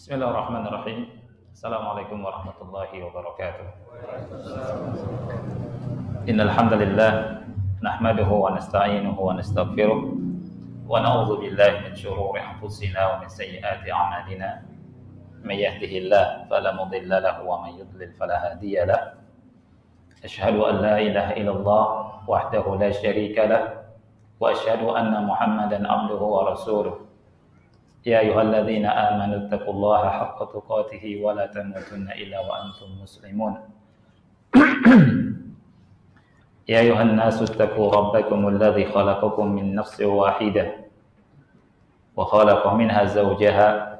Bismillahirrahmanirrahim. Assalamualaikum warahmatullahi wabarakatuh. Innal hamdalillah nahmaduhu wa nasta'inuhu wa nastaghfiruh wa na'udzu billahi min shururi anfusina wa min sayyiati a'malina. May yahdihillahu fala mudilla lahu wa may yudlil fala hadiya lahu. Asyhadu an la ilaha illallah wahdahu la syarika lahu wa asyhadu anna Muhammadan abduhu wa rasuluh. Ya ayyuhalladzina amanu taqullaha haqqa tuqatih wa la tamutunna illa wa antum muslimun. Ya ayyuhan nasu taqu rabbakumul ladzi khalaqakum min nafsin wahidah wa khalaqa minha zawjaha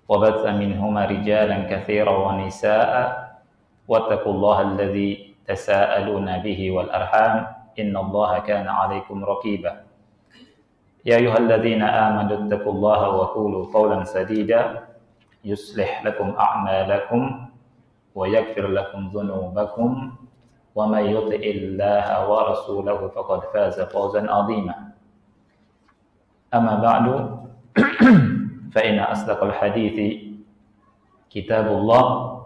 wa batha minhuma rijalan katsiran wa nisaa'a wattaqullaha alladzi tasaaluna bihi wal arham innallaha kana 'alaikum raqiba. Ya ayyuhalladzina amanu taqullaha wa qulu qawlan sadida yuslih lakum a'malakum wa yaghfir lakum dhunubakum wa may yuti'illaha wa rasulahu faqad faza fawzan 'azima. Amma ba'du fa inna asdaqal hadithi kitabullah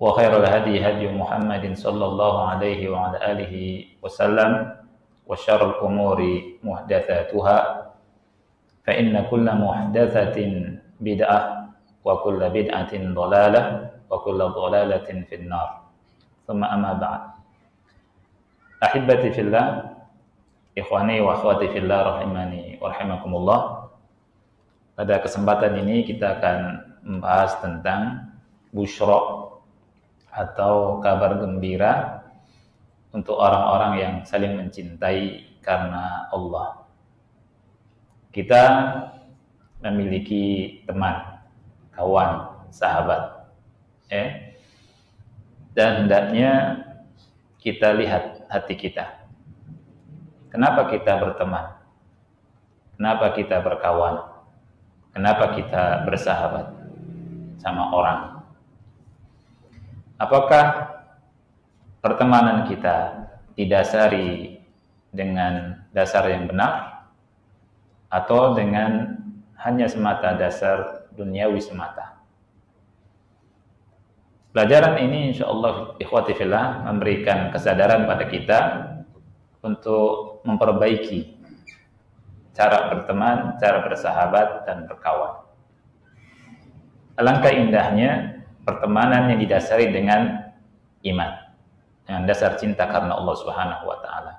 wa khairal hadi hadi Muhammadin sallallahu alaihi wa ala alihi wasallam wa syarrul umuri muhdatsatuha fa inna kulla muhdatsatin bid'ah wa kulla bid'atin dhalalah wa kulla dhalalatin finnar. Tsumma amma ba'd. Ahibbati fillah, ikhwani wa akhwati fillah rahimani wa rahimakumullah. Pada kesempatan ini kita akan membahas tentang busyra atau kabar gembira untuk orang-orang yang saling mencintai karena Allah. Kita memiliki teman, kawan, sahabat, dan hendaknya kita lihat hati kita. Kenapa kita berteman? Kenapa kita berkawan? Kenapa kita bersahabat sama orang? Apakah pertemanan kita didasari dengan dasar yang benar atau dengan hanya semata dasar duniawi semata? Pelajaran ini insyaallah ikhwati fillah memberikan kesadaran pada kita untuk memperbaiki cara berteman, cara bersahabat dan berkawan. Alangkah indahnya pertemanan yang didasari dengan iman, dengan dasar cinta karena Allah Subhanahu wa taala.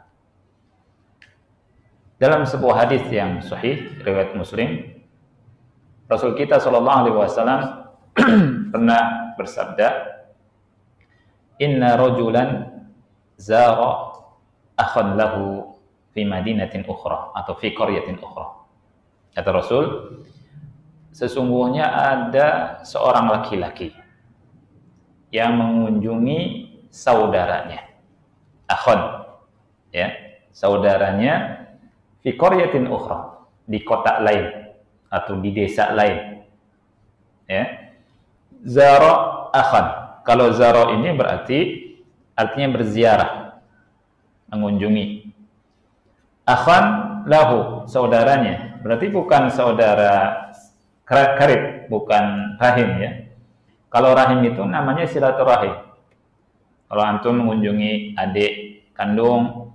Dalam sebuah hadis yang sahih riwayat Muslim, Rasul kita sallallahu alaihi wasallam pernah bersabda, "Inna rajulan zara akhan lahu fi madinatin ukhra atau fi qaryatin ukhra." Kata Rasul, sesungguhnya ada seorang laki-laki yang mengunjungi saudaranya, akhon, ya, saudaranya fi qaryatin ukhra, di kota lain atau di desa lain, ya. Zara akhon, kalau zara ini berarti artinya berziarah, mengunjungi. Akhon lahu, saudaranya, berarti bukan saudara karib, bukan rahim, ya. Kalau rahim itu namanya silaturahim. Kalau antum mengunjungi adik kandung,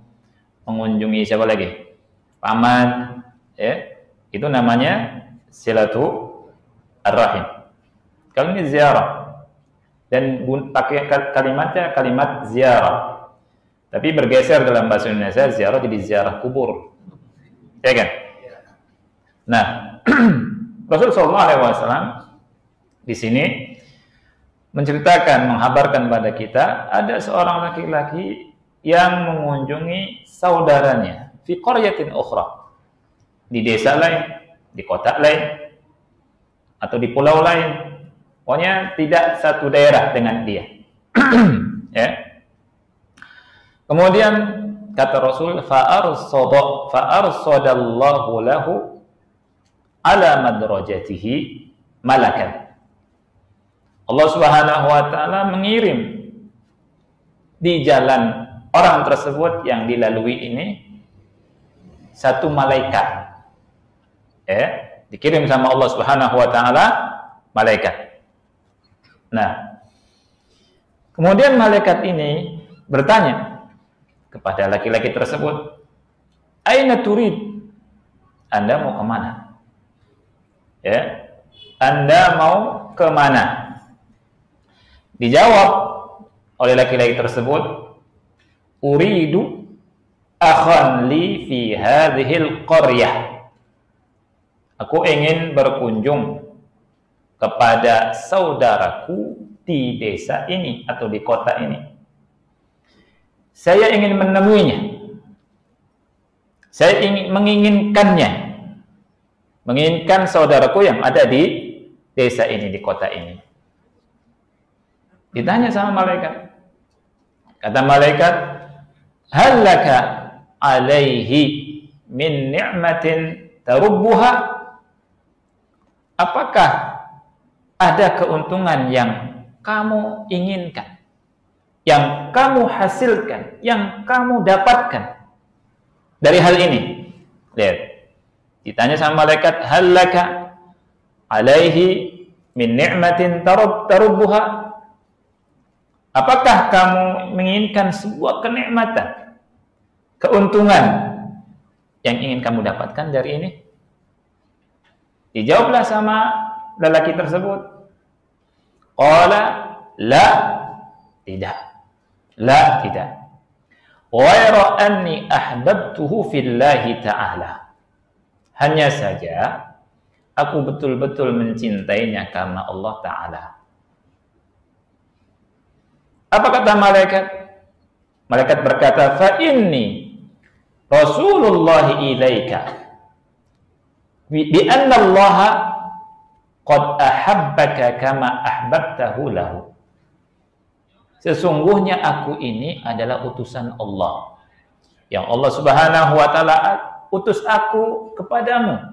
mengunjungi siapa lagi? Paman, ya, itu namanya silaturahim. Kalau ini ziarah, dan pakai kalimatnya kalimat ziarah. Tapi bergeser dalam bahasa Indonesia, ziarah jadi ziarah kubur, ya kan? Nah, Rasulullah SAW di sini menceritakan, menghabarkan pada kita ada seorang laki-laki yang mengunjungi saudaranya fi qaryatin ukhra, di desa lain, di kota lain, atau di pulau lain. Pokoknya tidak satu daerah dengan dia. Ya. Kemudian kata Rasul, fa'arsadallahu lahu ala madrajatihi malakan. Allah Subhanahu wa taala mengirim di jalan orang tersebut yang dilalui ini satu malaikat. Dikirim sama Allah Subhanahu wa taala malaikat. Nah, kemudian malaikat ini bertanya kepada laki-laki tersebut, "Aina turid?" Anda mau kemana? Ya, Anda mau kemana? Dijawab oleh laki-laki tersebut, "Uridu akhan li fi hadhil qaryah." Aku ingin berkunjung kepada saudaraku di desa ini atau di kota ini. Saya ingin menemuinya. Saya ingin menginginkan saudaraku yang ada di desa ini, di kota ini. Ditanya sama malaikat. Kata malaikat, "Hal laka alaihi min ni'matin tarubbuha?" Apakah ada keuntungan yang kamu inginkan, yang kamu hasilkan, yang kamu dapatkan dari hal ini? Lihat. Ditanya sama malaikat, "Hal laka alaihi min ni'matin tarubbuha?" Apakah kamu menginginkan sebuah kenikmatan, keuntungan yang ingin kamu dapatkan dari ini? Dijawablah sama lelaki tersebut, qala la, tidak. La, tidak. Ghaira anni ahbabtuhu fillahi ta'ala. Hanya saja aku betul-betul mencintainya karena Allah Ta'ala. Apa kata malaikat? Malaikat berkata, "Fa inni Rasulullah ilaika bi anna Allah qad ahabbaka kama ahbabtahu lahu." Sesungguhnya aku ini adalah utusan Allah, yang Allah Subhanahu wa taala utus aku kepadamu.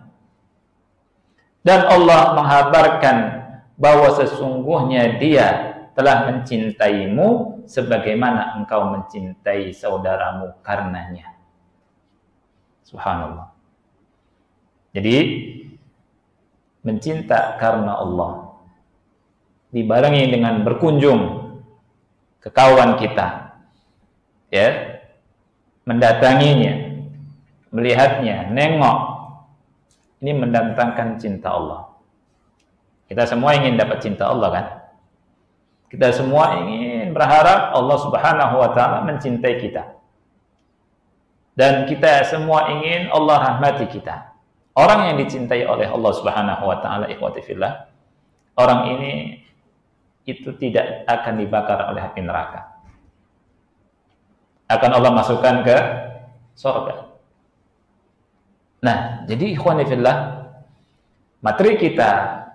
Dan Allah menghabarkan bahwa sesungguhnya Dia telah mencintaimu sebagaimana engkau mencintai saudaramu karenanya. Subhanallah. Jadi mencinta karena Allah dibarengi dengan berkunjung ke kawan kita, ya, mendatanginya, melihatnya, nengok, ini mendatangkan cinta Allah. Kita semua ingin dapat cinta Allah, kan? Kita semua ingin berharap Allah Subhanahu wa taala mencintai kita. Dan kita semua ingin Allah rahmati kita. Orang yang dicintai oleh Allah Subhanahu wa taala, ikhwati fillah, orang ini itu tidak akan dibakar oleh api neraka. Akan Allah masukkan ke surga. Nah, jadi ikhwani fillah, materi kita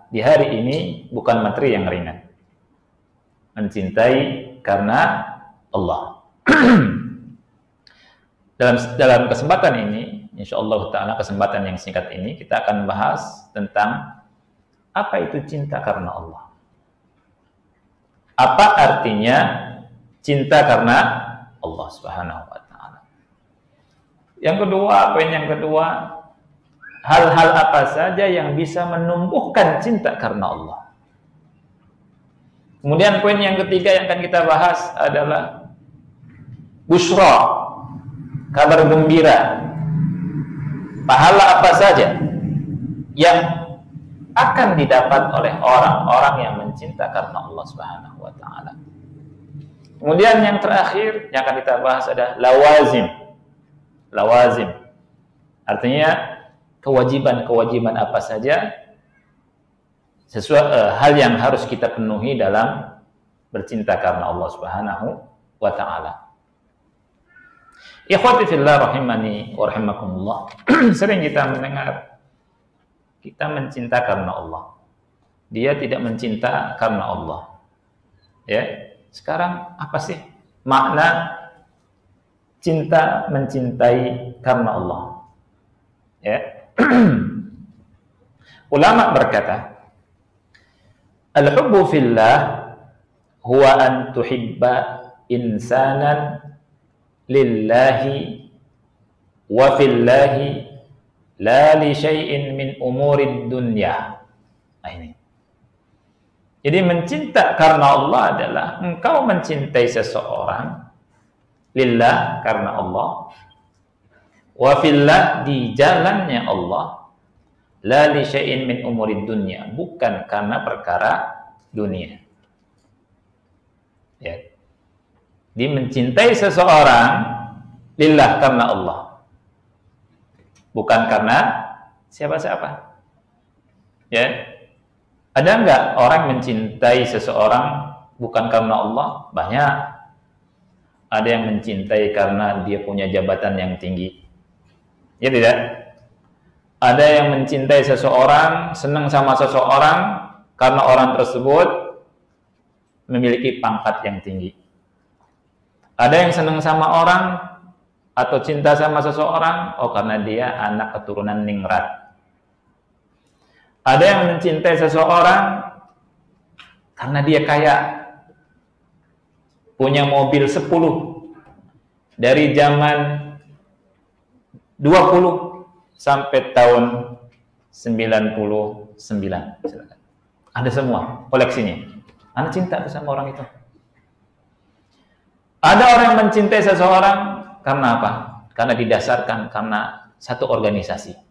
di hari ini bukan materi yang ringan. Mencintai karena Allah. Dalam kesempatan ini, insyaallah taala kesempatan yang singkat ini, kita akan bahas tentang apa itu cinta karena Allah. Apa artinya cinta karena Allah Subhanahu wa taala? Yang kedua, poin yang kedua, hal-hal apa saja yang bisa menumbuhkan cinta karena Allah. Kemudian poin yang ketiga yang akan kita bahas adalah busyra, kabar gembira. Pahala apa saja yang akan didapat oleh orang-orang yang mencinta karena Allah Subhanahu wa taala. Kemudian yang terakhir yang akan kita bahas adalah lawazim. Lawazim artinya kewajiban-kewajiban apa saja hal yang harus kita penuhi dalam bercinta karena Allah Subhanahu wa taala. Ikhwati fillah rahimani wa rahimakumullah. Sering kita mendengar kita mencinta karena Allah. Dia tidak mencinta karena Allah. Ya. Sekarang apa sih makna cinta mencintai karena Allah? Ya. Ulama berkata, al-hubbu fillah huwa an tuhibba insanan lillahi wa fillahi la li syai'in min umurid dunya. Nah, ini. Jadi mencinta karena Allah adalah engkau mencintai seseorang lillah, karena Allah, wa fillah, di jalannya Allah, la li syai'in min umurid dunya, bukan karena perkara dunia. Ya. Dia mencintai seseorang lillah, karena Allah, bukan karena siapa-siapa. Ya. Ada enggak orang mencintai seseorang bukan karena Allah? Banyak. Ada yang mencintai karena dia punya jabatan yang tinggi. Ya tidak? Ada yang mencintai seseorang, senang sama seseorang karena orang tersebut memiliki pangkat yang tinggi. Ada yang senang sama orang atau cinta sama seseorang, oh karena dia anak keturunan ningrat. Ada yang mencintai seseorang karena dia kaya, punya mobil 10 dari zaman 20 sampai tahun 99. Silakan. Ada semua koleksinya. Anda cinta sama orang itu. Ada orang yang mencintai seseorang karena apa? Karena didasarkan karena satu organisasi.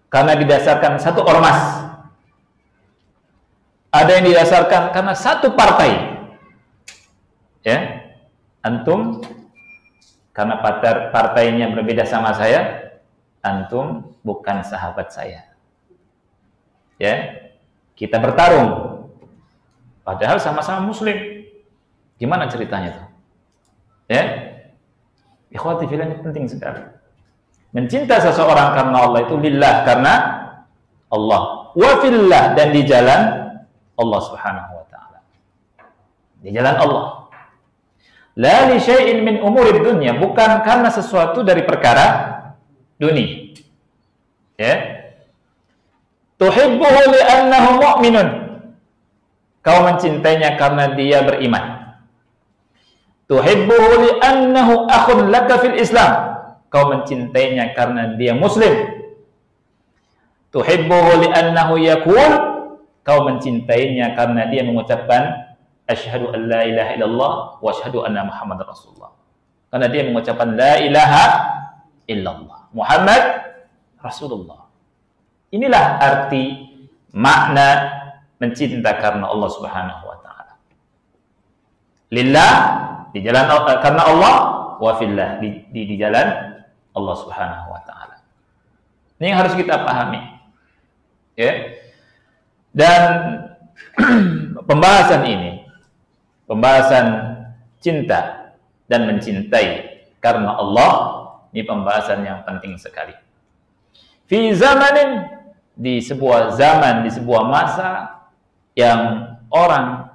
Karena didasarkan satu ormas. Ada yang didasarkan karena satu partai. Ya, antum karena partainya berbeda sama saya, antum bukan sahabat saya. Ya, kita bertarung, padahal sama-sama Muslim. Gimana ceritanya tuh? Ya, ikhwati fillah, penting sekali. Mencinta seseorang karena Allah itu lillah, karena Allah, wa fillah, dan di jalan Allah Subhanahu wa taala. Di jalan Allah. La li syai'in min umurid dunya, bukan karena sesuatu dari perkara dunia. Ya. Tuhibbuhu li'annahu mu'minun. Kau mencintainya karena dia beriman. Tuhibbuhu li'annahu akhun laka fil Islam. Kau mencintainya karena dia muslim. Tuhibbuhu li'annahu yaqul. Kau mencintainya karena dia mengucapkan asyhadu an la ilaha illallah wa asyhadu anna Muhammadar Rasulullah. Karena dia mengucapkan la ilaha illallah, Muhammad Rasulullah. Inilah arti makna mencinta karena Allah Subhanahu wa taala. Lillah, di jalan karena Allah, wa fillah, di jalan Allah Subhanahu wa taala. Ini yang harus kita pahami. Ya. Dan pembahasan ini, pembahasan cinta dan mencintai karena Allah, ini pembahasan yang penting sekali. Fi zamanin, di sebuah zaman, di sebuah masa yang orang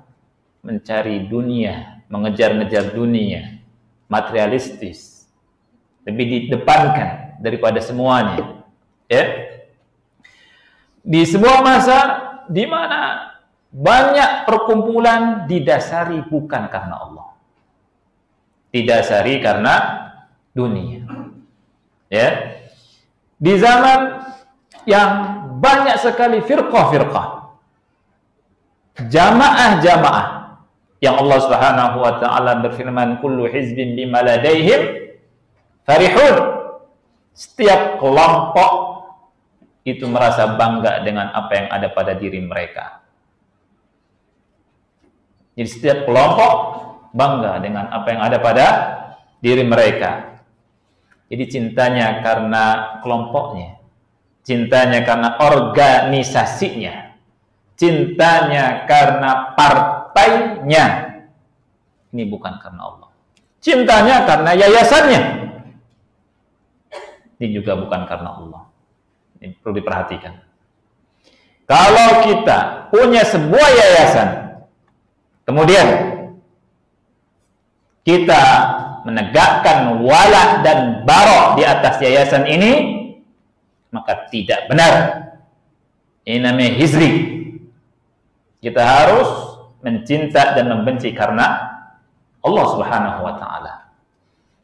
mencari dunia, mengejar-ngejar dunia, materialistis, lebih didepankan daripada semuanya. Ya. Di sebuah masa di mana banyak perkumpulan didasari bukan karena Allah, didasari karena dunia. Ya. Di zaman yang banyak sekali firqah-firqah, jamaah-jamaah, yang Allah Subhanahu wa taala berfirman, kullu hizbin bima ladaihim farihun. Setiap kelompok itu merasa bangga dengan apa yang ada pada diri mereka. Jadi setiap kelompok bangga dengan apa yang ada pada diri mereka. Jadi cintanya karena kelompoknya, cintanya karena organisasinya, cintanya karena partainya. Ini bukan karena Allah. Cintanya karena yayasannya. Ini juga bukan karena Allah. Ini perlu diperhatikan. Kalau kita punya sebuah yayasan, kemudian kita menegakkan wala dan bara di atas yayasan ini, maka tidak benar. Ini namanya hizri. Kita harus mencinta dan membenci karena Allah Subhanahu wa taala.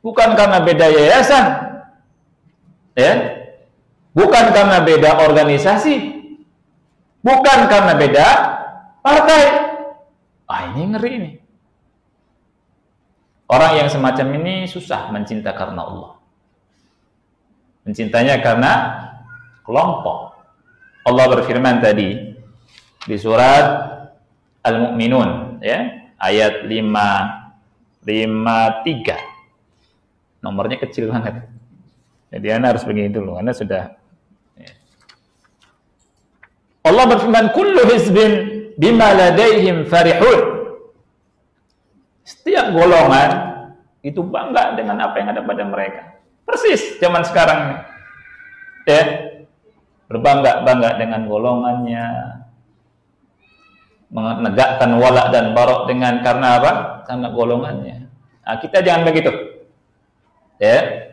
Bukan karena beda yayasan. Ya. Bukan karena beda organisasi. Bukan karena beda partai. Ini ngeri ini. Orang yang semacam ini susah mencinta karena Allah. Mencintanya karena kelompok. Allah berfirman tadi di surat Al-Mu'minun, ya, ayat 553. Nomornya kecil banget. Jadi Anda harus begini dulu. Anda sudah, ya. Allah berfirman, kullu hizbin bima ladaihim farihun. Setiap golongan itu bangga dengan apa yang ada pada mereka. Persis zaman sekarang, ya, berbangga-bangga dengan golongannya, menegakkan wala dan barok dengan karena apa? Karena golongannya. Nah, kita jangan begitu, ya.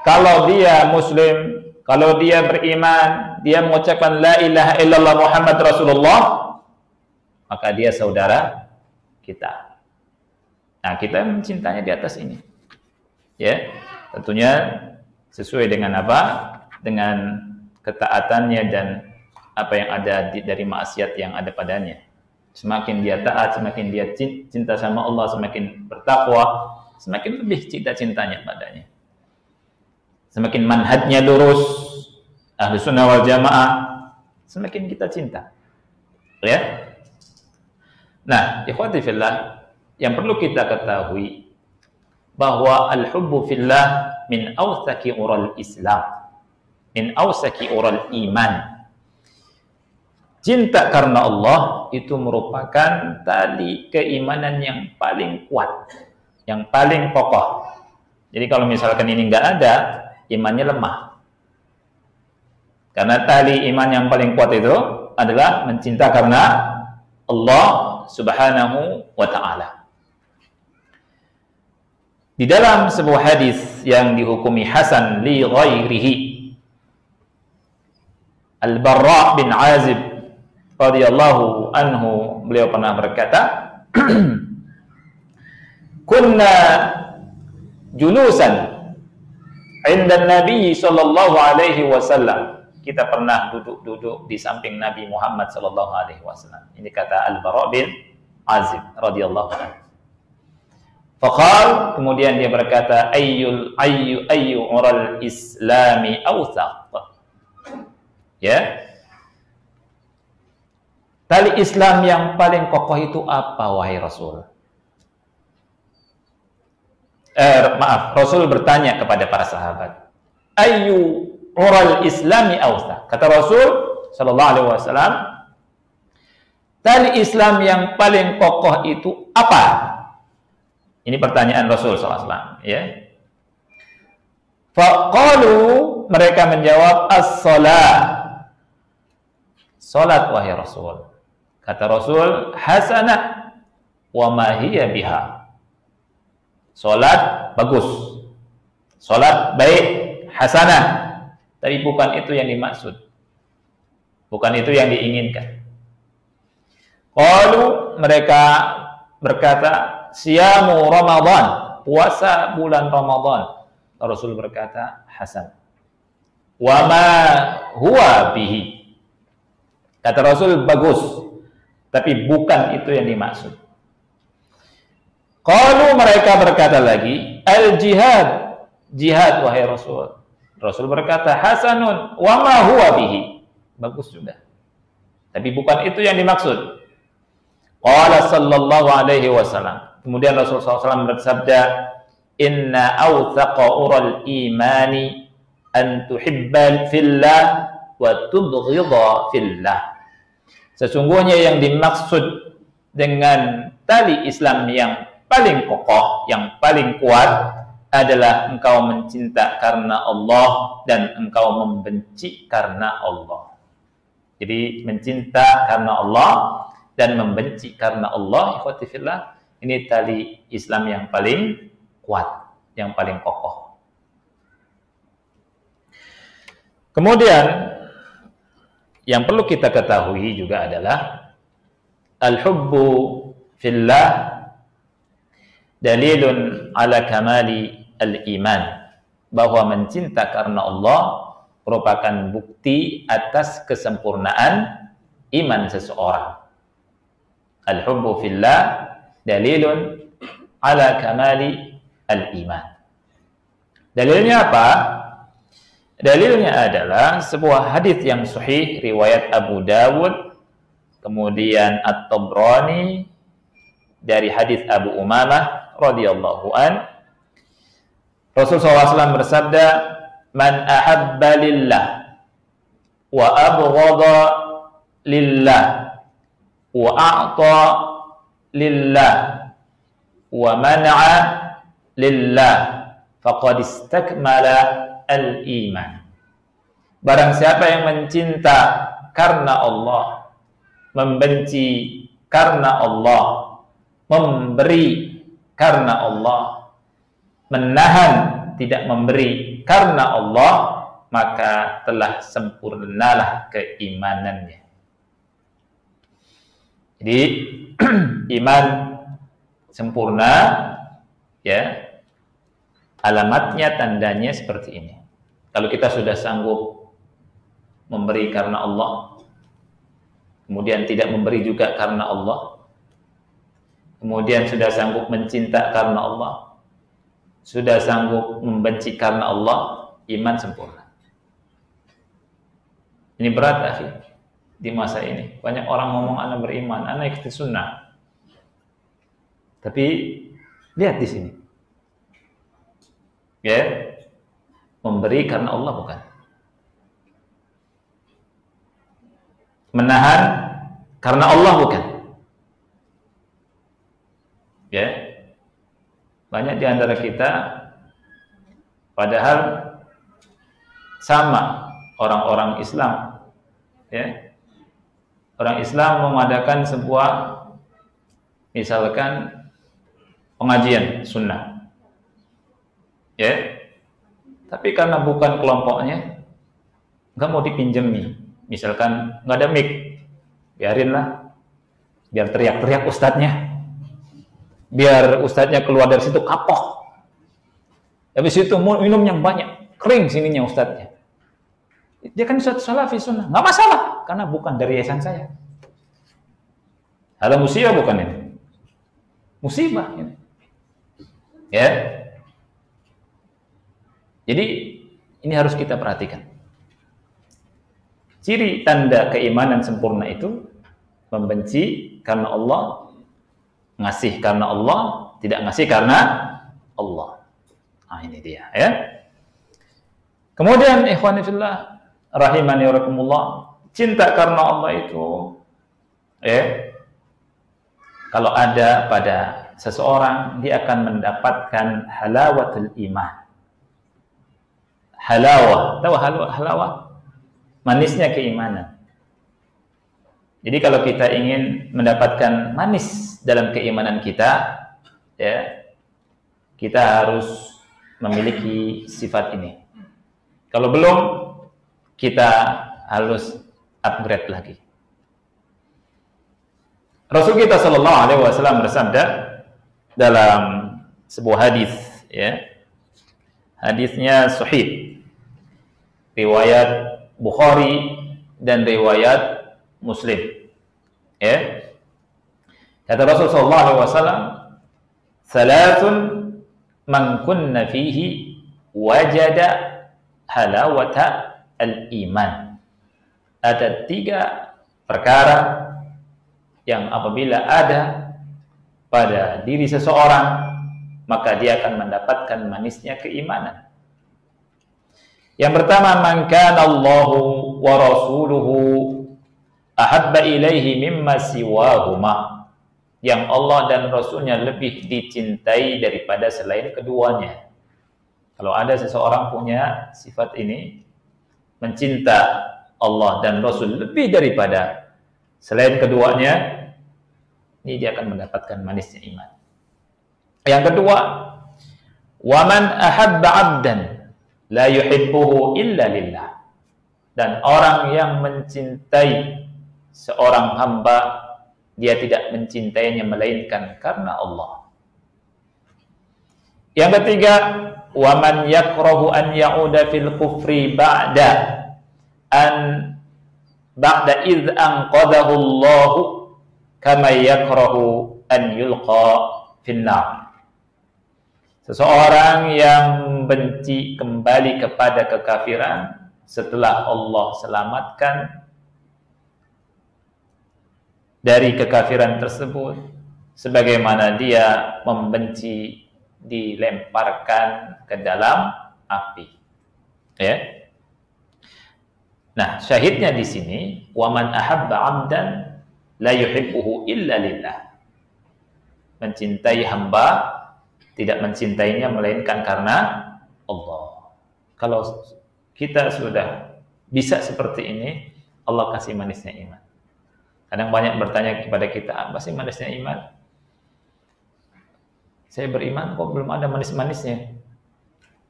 Kalau dia Muslim, kalau dia beriman, dia mengucapkan la ilaha illallah Muhammad Rasulullah, maka dia saudara kita. Nah, kita mencintanya di atas ini, ya, tentunya sesuai dengan apa? Dengan ketaatannya dan apa yang ada dari maksiat yang ada padanya. Semakin dia taat, semakin dia cinta sama Allah, semakin bertakwa, semakin lebih cinta-cintanya padanya. Semakin manhajnya lurus, ahlu sunnah wal jamaah, semakin kita cinta, ya. Nah, ikhwati fillah, yang perlu kita ketahui bahwa al-hubbu fillah min awsaki ural Islam, min awsaki ural iman. Cinta karena Allah itu merupakan tali keimanan yang paling kuat, yang paling kokoh. Jadi kalau misalkan ini nggak ada, imannya lemah. Karena tali iman yang paling kuat itu adalah mencinta karena Allah Subhanahu wa ta'ala. Di dalam sebuah hadis yang dihukumi hasan li ghairihi, Al-Barra bin Azib radhiyallahu anhu, beliau pernah berkata, kunna julusan 'inda Nabi sallallahu alaihi wasallam. Kita pernah duduk-duduk di samping Nabi Muhammad sallallahu alaihi wasallam. Ini kata Al-Barra bin Azib radhiyallahu anhu. Faqal, kemudian dia berkata, ayyu ural islami awsaq. Ya. Tali Islam yang paling kokoh itu apa, wahai Rasul? Rasul bertanya kepada para sahabat, ayyu ural islami awsaq. Kata Rasul sallallahu alaihi wasallam, tali Islam yang paling kokoh itu apa? Ini pertanyaan Rasul SAW, ya. Faqalu, mereka menjawab, as-salat. Salat, wahai Rasul. Kata Rasul, hasanah wa ma hiya biha. Salat bagus, salat baik, hasanah, tapi bukan itu yang dimaksud, bukan itu yang diinginkan. Qalu, mereka berkata, siyamu Ramadan, puasa bulan Ramadan. Rasul berkata, hasan. Wa ma huwa bihi. Kata Rasul, bagus, tapi bukan itu yang dimaksud. Qalu, mereka berkata lagi, al-jihad, jihad, wahai Rasul. Rasul berkata, hasanun wa ma huwa bihi. Bagus sudah, tapi bukan itu yang dimaksud. Qala sallallahu alaihi wasallam. Kemudian Rasulullah SAW bersabda, inna awthaqa ural imani an tuhibba fillah wa tubghidha fillah. Sesungguhnya yang dimaksud dengan tali Islam yang paling kokoh, yang paling kuat adalah engkau mencinta karena Allah dan engkau membenci karena Allah. Jadi mencinta karena Allah dan membenci karena Allah, ikhwati fillah, ini tali Islam yang paling kuat, yang paling kokoh. Kemudian yang perlu kita ketahui juga adalah al-hubbu fillah dalilun ala kamali al-iman, bahwa mencinta karena Allah merupakan bukti atas kesempurnaan iman seseorang. Al-hubbu fillah dalilun ala kamali al-iman. Dalilnya apa? Dalilnya adalah sebuah hadis yang sahih riwayat Abu Dawud, kemudian At-Tabrani dari hadis Abu Umamah radhiyallahu an. Rasulullah SAW bersabda, "Man ahabba lillah wa abghadha lillah wa a'ta lillah wa man'a lillah faqad istakmala al-iman." Barang siapa yang mencinta karena Allah, membenci karena Allah, memberi karena Allah, menahan tidak memberi karena Allah, maka telah sempurnalah keimanannya. Jadi iman sempurna, ya, alamatnya, tandanya seperti ini. Kalau kita sudah sanggup memberi karena Allah, kemudian tidak memberi juga karena Allah, kemudian sudah sanggup mencinta karena Allah, sudah sanggup membenci karena Allah, iman sempurna. Ini berat, akhi, di masa ini. Banyak orang ngomong anak beriman, anak ikuti sunnah. Tapi lihat di sini, ya, memberi karena Allah bukan, menahan karena Allah bukan. Ya, banyak di antara kita padahal sama orang-orang Islam, ya, orang Islam mengadakan sebuah, misalkan pengajian sunnah, ya, tapi karena bukan kelompoknya, nggak mau dipinjemi, misalkan nggak ada mic, biarinlah, biar teriak-teriak ustadznya, biar ustadznya keluar dari situ kapok, habis itu minum yang banyak, kering sininya ustadznya. Dia kan ustadz salafi sunnah, nggak masalah, karena bukan dari yayasan saya. Hal musibah bukan ini, musibah ini. Ya, jadi ini harus kita perhatikan. Ciri tanda keimanan sempurna itu membenci karena Allah, ngasih karena Allah, tidak ngasih karena Allah. Nah, ini dia, ya. Kemudian ikhwani fillah rahimani wa rahimakumullah, cinta karena Allah itu, ya, kalau ada pada seseorang, dia akan mendapatkan halawatul iman. Halawah, tahu halawah? Manisnya keimanan. Jadi kalau kita ingin mendapatkan manis dalam keimanan kita, ya, kita harus memiliki sifat ini. Kalau belum, kita harus upgrade lagi. Rasul kita Shallallahu Alaihi Wasallam bersabda dalam sebuah hadis, ya, hadisnya sahih, riwayat Bukhari dan riwayat Muslim, ya. Kata Rasul Shallallahu Alaihi Wasallam, "Salatun man kunna fihi wajada halawata al-iman." Ada 3 perkara yang apabila ada pada diri seseorang, maka dia akan mendapatkan manisnya keimanan. Yang pertama, man kana Allahu wa rasuluhu ahabba ilaihi mimma siwahuma. Yang Allah dan Rasulnya lebih dicintai daripada selain keduanya. Kalau ada seseorang punya sifat ini, mencinta Allah dan Rasul lebih daripada selain keduanya, ini dia akan mendapatkan manisnya iman. Yang kedua, waman ahabba 'abdan la yuhibbuhu illa lillah. Dan orang yang mencintai seorang hamba, dia tidak mencintainya melainkan karena Allah. Yang ketiga, waman yakrahu an ya'uda fil kufri ba'da idh anqadahu Allah kama yakrahu an yulqa finnar. Seseorang yang benci kembali kepada kekafiran setelah Allah selamatkan dari kekafiran tersebut, sebagaimana dia membenci dilemparkan ke dalam api. Ya. Nah, syahidnya di sini, wa man ahabba 'abdan la yuhibbuhu illa lillah. Mencintai hamba tidak mencintainya melainkan karena Allah. Kalau kita sudah bisa seperti ini, Allah kasih manisnya iman. Kadang banyak bertanya kepada kita, apa sih manisnya iman? Saya beriman kok belum ada manis-manisnya.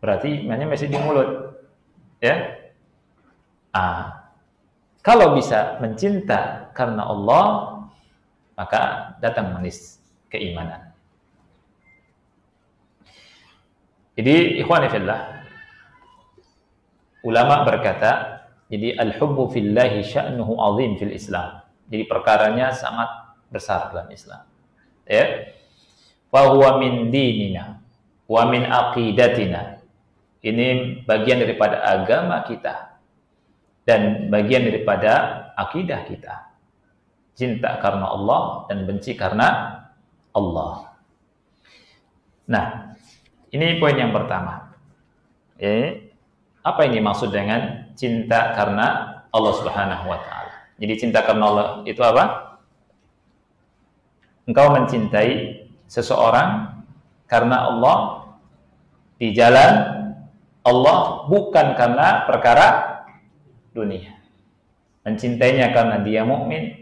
Berarti imannya masih di mulut. Ya. Kalau bisa mencinta karena Allah, maka datang manis keimanan. Jadi ikhwani fillah, ulama berkata, jadi al-hubbu fillahi sya'nuhu azim fil Islam. Jadi perkaranya sangat besar dalam Islam. Ya. Fa huwa min dinina wa min aqidatina. Ini bagian daripada agama kita dan bagian daripada akidah kita. Cinta karena Allah dan benci karena Allah. Nah, ini poin yang pertama. Apa ini maksud dengan cinta karena Allah Subhanahu wa taala? Jadi cinta karena Allah itu apa? Engkau mencintai seseorang karena Allah, di jalan Allah, bukan karena perkara dunia. Mencintainya karena dia mukmin,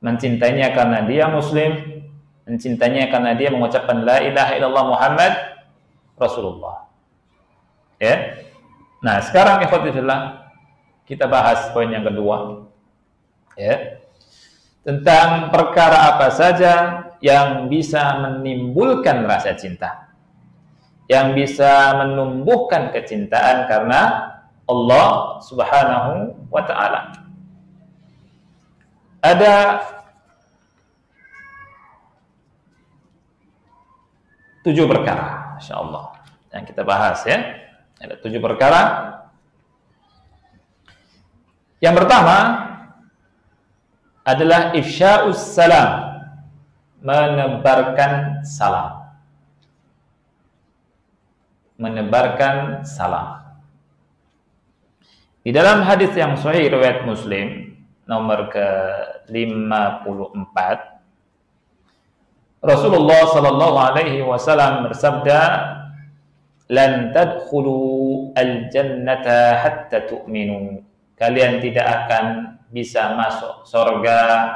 mencintainya karena dia muslim, mencintainya karena dia mengucapkan la ilaha illallah Muhammad Rasulullah. Ya. Nah, sekarang ikhwati fillah, kita bahas poin yang kedua. Ya. Tentang perkara apa saja yang bisa menimbulkan rasa cinta, yang bisa menumbuhkan kecintaan karena Allah Subhanahu wa ta'ala. Ada 7 perkara, insyaallah, yang kita bahas ya. Ada 7 perkara. Yang pertama adalah ifsya'us salam, menebarkan salam. Menebarkan salam. Di dalam hadis yang sahih riwayat Muslim nomor ke-54, Rasulullah sallallahu alaihi wasallam bersabda, "Lan tadkhulu al-jannata hatta tu'minu." Kalian tidak akan bisa masuk surga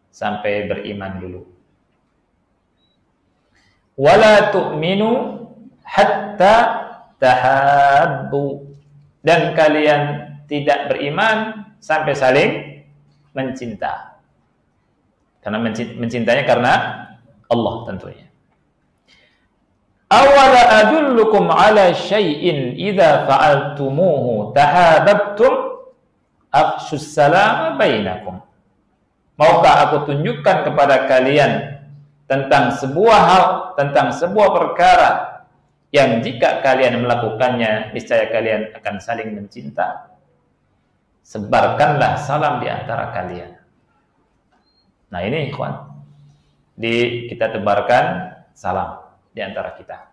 sampai beriman dulu. Wala tu'minu hatta tahabbu. Dan kalian tidak beriman sampai saling mencinta. Karena mencintanya karena Allah tentunya. Awala adullukum ala syai'in idza fa'altumuhu tahabbtum afshus salam bainakum. Maukah aku tunjukkan kepada kalian tentang sebuah hal, tentang sebuah perkara yang jika kalian melakukannya niscaya kalian akan saling mencinta? Sebarkanlah salam di antara kalian. Nah, ini ikhwan, kita tebarkan salam di antara kita.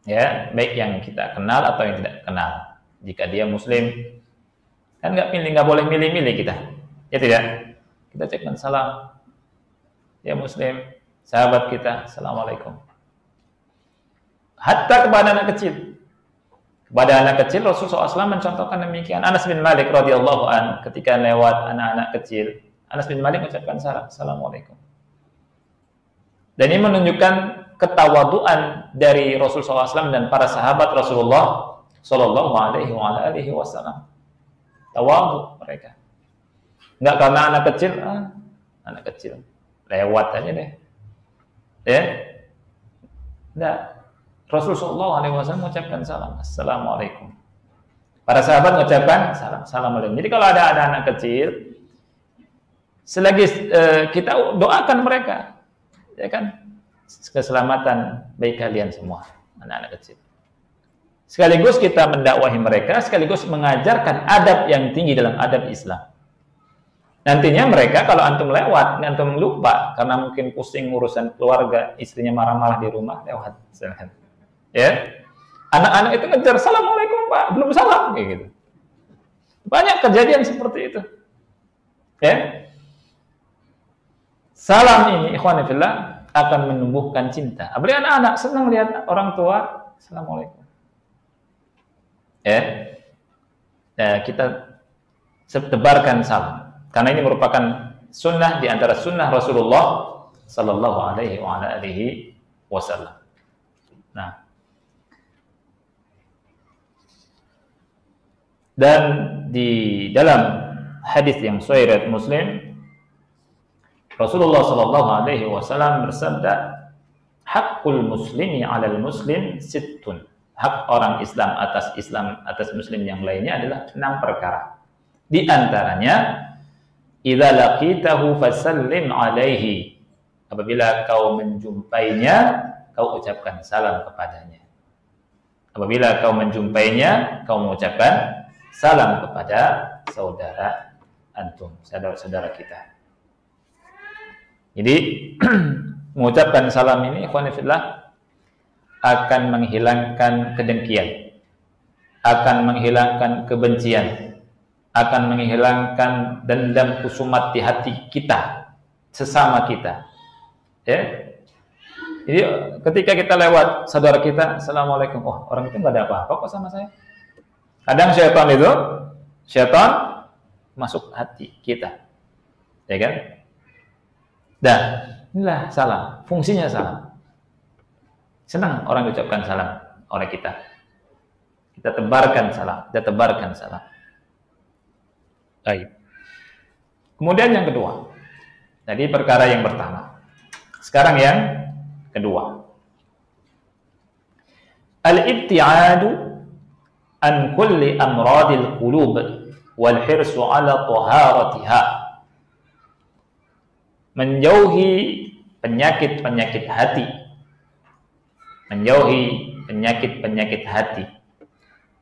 Ya, baik yang kita kenal atau yang tidak kenal. Jika dia muslim, kan nggak boleh milih-milih kita. Ya tidak? Kita ucapkan salam. Dia muslim, sahabat kita, assalamualaikum. Hatta kepada anak kecil. Kepada anak kecil Rasulullah SAW mencontohkan demikian. Anas bin Malik radhiyallahu an ketika lewat anak-anak kecil, Anas bin Malik mengucapkan salam, assalamualaikum. Dan ini menunjukkan ketawaduan dari Rasulullah SAW dan para sahabat Rasulullah Sallallahu Alaihi Wasallam. Tawadu mereka. Enggak karena anak kecil lewat aja deh. Ya, enggak. Rasulullah SAW mengucapkan salam, assalamualaikum. Para sahabat mengucapkan salam, assalamualaikum. Jadi kalau ada anak kecil, selagi kita doakan mereka, ya kan, keselamatan bagi kalian semua, anak-anak kecil. Sekaligus kita mendakwahi mereka, sekaligus mengajarkan adab yang tinggi dalam adab Islam. Nantinya mereka kalau antum lewat, antum lupa karena mungkin pusing urusan keluarga, istrinya marah-marah di rumah, lewat, silakan. Ya, anak-anak itu ngejar, assalamualaikum Pak, belum salam, kayak gitu. Banyak kejadian seperti itu. Ya, salam ini, ikhwan fillah, akan menumbuhkan cinta. Apalagi anak-anak senang lihat orang tua, assalamualaikum. Ya, kita tebarkan salam. Karena ini merupakan sunnah di antara sunnah Rasulullah Sallallahu Alaihi Wasallam. Nah, dan di dalam hadis yang sahih riwayat Muslim, Rasulullah Sallallahu Alaihi Wasallam bersabda, "Hakul muslimi 'alal muslim sittun." Hak orang Islam atas Muslim yang lainnya adalah 6 perkara. Di antaranya, idza laqitahu fasallim alaihi. Apabila kau menjumpainya, kau ucapkan salam kepadanya. Apabila kau menjumpainya, kau mengucapkan salam kepada saudara antum, saudara-saudara kita. Jadi mengucapkan salam ini, ikhwan fillah, akan menghilangkan kedengkian, akan menghilangkan kebencian, akan menghilangkan dendam kusumat di hati kita, sesama kita. Ya. Jadi ketika kita lewat saudara kita, assalamualaikum, oh orang itu nggak ada apa-apa kok sama saya. Kadang syaitan masuk hati kita, ya kan? Dan inilah salam, fungsinya salam. Senang orang ucapkan salam oleh kita. Kita tebarkan salam. Baik. Kemudian yang kedua. Tadi perkara yang pertama. Sekarang yang kedua. Al-ibti'adu an kulli amradil qulub wal hirsu ala taharatiha. Menjauhi penyakit-penyakit hati. Menjauhi penyakit-penyakit hati.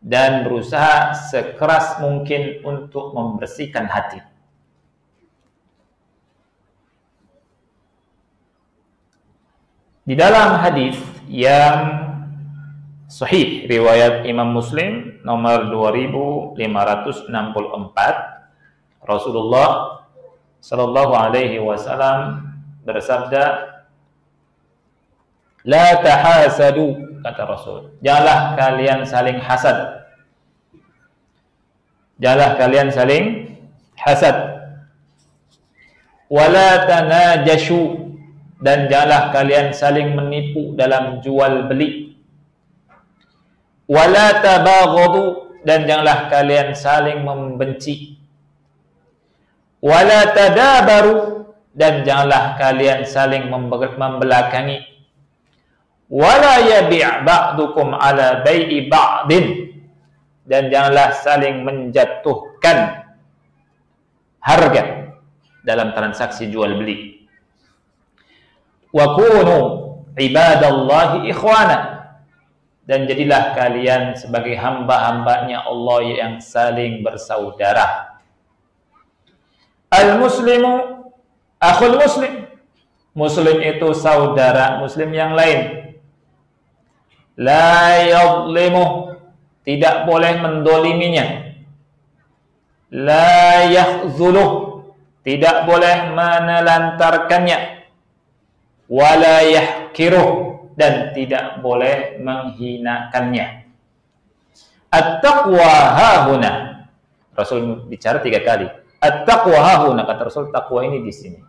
Dan berusaha sekeras mungkin untuk membersihkan hati. Di dalam hadis yang sahih riwayat Imam Muslim nomor 2564, Rasulullah sallallahu alaihi wasallam bersabda, "La tahasadu," kata Rasul. Janganlah kalian saling hasad. Janganlah kalian saling hasad. Wala tanajashu, dan janganlah kalian saling menipu dalam jual beli. Wala tabaghadu, dan janganlah kalian saling membenci. Wala tadabaru, dan janganlah kalian saling membelakangi. Wala yabi' ba'dukum ala bai'i ba'din, dan janganlah saling menjatuhkan harga dalam transaksi jual beli. Wa kunu ibadallahi ikhwana, dan jadilah kalian sebagai hamba-hambanya Allah yang saling bersaudara. Al-muslimu akhul muslim. Muslim itu saudara muslim yang lain. La yadlimu, tidak boleh mendoliminya. La yahzuluh, tidak boleh menelantarkannya. Wala yahkiruh, dan tidak boleh menghinakannya. At-taqwa hahuna. Rasul bicara 3 kali. At-taqwa hahuna, kata Rasul, takwa ini di sini.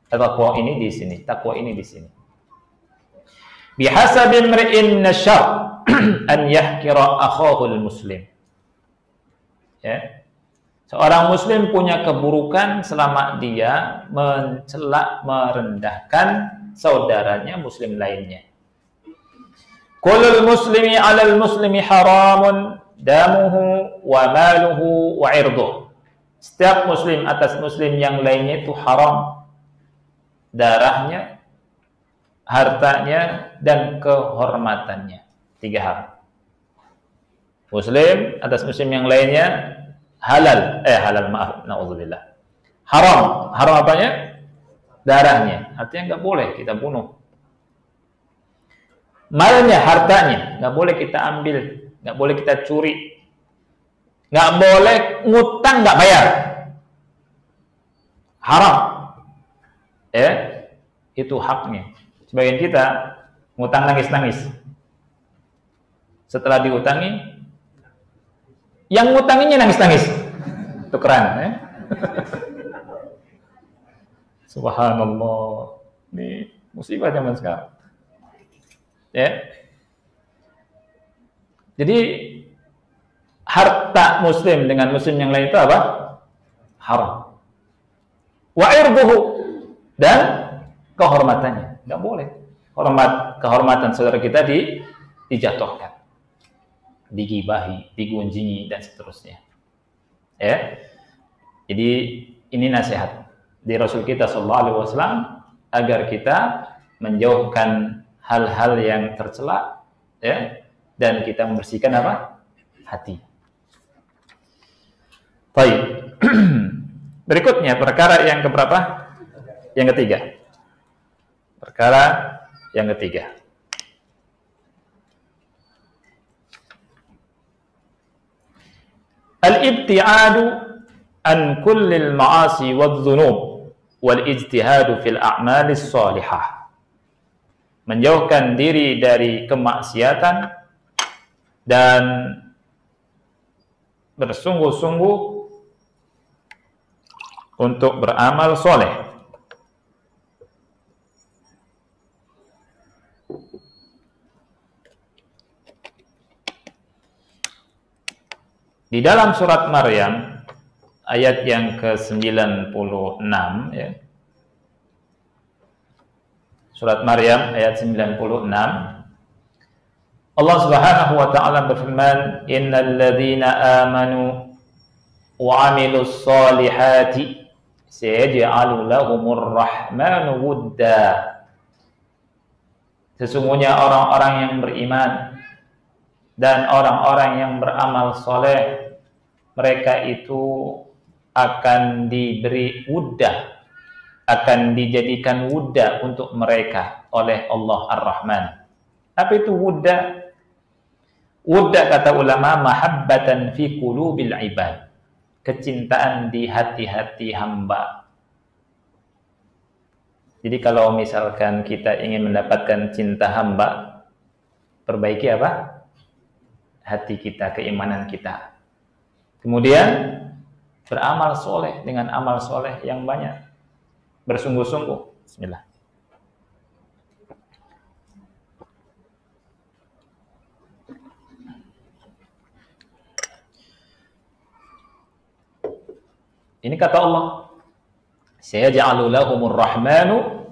Takwa ini di sini, takwa ini di sini. Bihasabi imri'in nasyar an yahkira akhahul muslim. Ya. Seorang muslim punya keburukan selama dia mencela, merendahkan saudaranya muslim lainnya. Kullul muslimi 'alal muslimi haramun damuhu wa maluhu wa 'irduh. Setiap muslim atas muslim yang lainnya itu haram darahnya, hartanya, dan kehormatannya. 3 hal. Muslim atas muslim yang lainnya halal, maaf, na'udzubillah. Haram apanya? Darahnya, artinya nggak boleh kita bunuh. Malnya, hartanya, nggak boleh kita ambil, nggak boleh kita curi, nggak boleh ngutang nggak bayar, haram. Itu haknya. Sebagian kita ngutang nangis-nangis. Setelah diutangi, yang ngutanginya nangis-nangis. Itu keren, Subhanallah. Ini musibah zaman sekarang. Jadi harta muslim dengan muslim yang lain itu apa? Haram. Wa irduhu, dan kehormatannya. Nggak boleh. Kehormatan saudara kita dijatuhkan, digibahi, digunjingi, dan seterusnya. Jadi ini nasihat di Rasul kita sallallahu alaihi wasallam agar kita menjauhkan hal-hal yang tercela, dan kita membersihkan apa? Hati. Baik. Berikutnya perkara yang keberapa? Yang ketiga. Perkara yang ketiga. Al-ibti'adu an kullil ma'asi wadh-dhunub wal ijtihadu fil a'malis salihah. Menjauhkan diri dari kemaksiatan dan bersungguh-sungguh untuk beramal soleh. Di dalam surat Maryam ayat yang ke-96 Surat Maryam ayat 96, Allah Subhanahu wa taala berfirman, "Innal ladzina amanu wa 'amilus solihati sayaj'alu lahumur rahmanu wudda." Sesungguhnya orang-orang yang beriman dan orang-orang yang beramal soleh, mereka itu akan diberi wuddah, akan dijadikan wuddah untuk mereka oleh Allah Ar-Rahman. Apa itu wuddah? Wuddah kata ulama, mahabbatan fi qulubil ibad, kecintaan di hati-hati hamba. Jadi kalau misalkan kita ingin mendapatkan cinta hamba, perbaiki apa? Hati kita, keimanan kita. Kemudian beramal soleh dengan amal soleh yang banyak, bersungguh-sungguh. Bismillah. Ini kata Allah, sayaj'alu lahumur rahmanu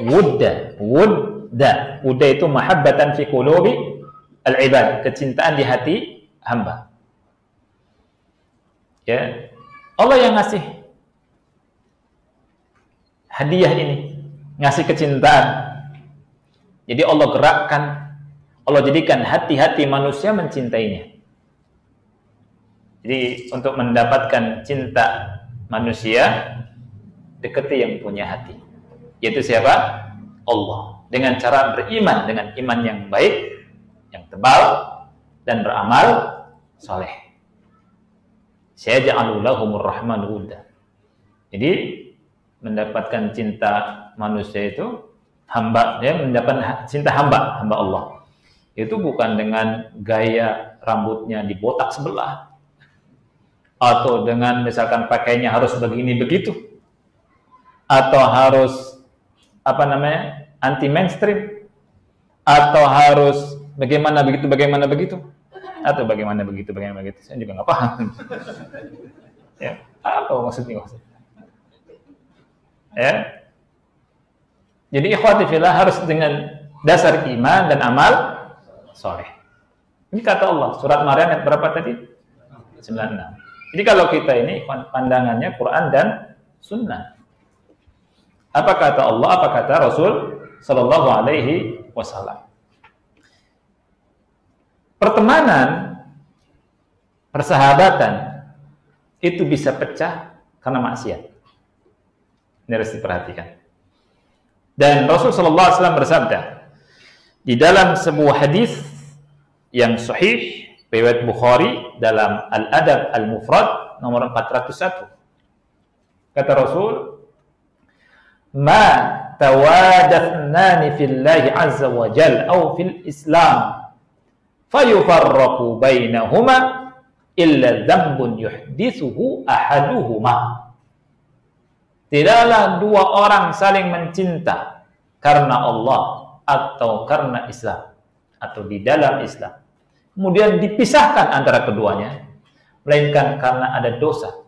wudda. Wudda itu mahabbatan fi qulubi al-ibad, kecintaan di hati hamba. Allah yang ngasih hadiah ini, ngasih kecintaan. Jadi Allah gerakkan, Allah jadikan hati-hati manusia mencintainya. Jadi untuk mendapatkan cinta manusia, dekati yang punya hati. Yaitu siapa? Allah. Dengan cara beriman, dengan iman yang baik, yang tebal, dan beramal soleh. Sayaj'alu lahumur rahmanu wudda. Jadi mendapatkan cinta manusia itu hamba, mendapatkan cinta hamba Allah. Itu bukan dengan gaya rambutnya dibotak sebelah, atau dengan misalkan pakainya harus begini begitu, atau harus anti mainstream, atau harus bagaimana begitu, atau bagaimana begitu. Saya juga nggak paham. Apa maksudnya? Jadi ikhwati fillah harus dengan dasar iman dan amal soleh. Ini kata Allah, surat Maryam ayat berapa tadi? 96. Jadi kalau kita ini pandangannya Quran dan Sunnah. Apa kata Allah, apa kata Rasul Sallallahu Alaihi Wasallam. Pertemanan, persahabatan itu bisa pecah karena maksiat. Ini harus diperhatikan. Dan Rasul Sallallahu Alaihi Wasallam bersabda di dalam sebuah hadis yang sahih riwayat Bukhari dalam Al-Adab Al-Mufrad nomor 401. Kata Rasul, "Ma tawadathnani fillahi azza wa jalla aw fil Islam fayufarraqu bainahuma illa dhanbun yuhdithuhu ahaduhuma." Tidaklah dua orang saling mencinta karena Allah atau karena Islam atau di dalam Islam, kemudian dipisahkan antara keduanya, melainkan karena ada dosa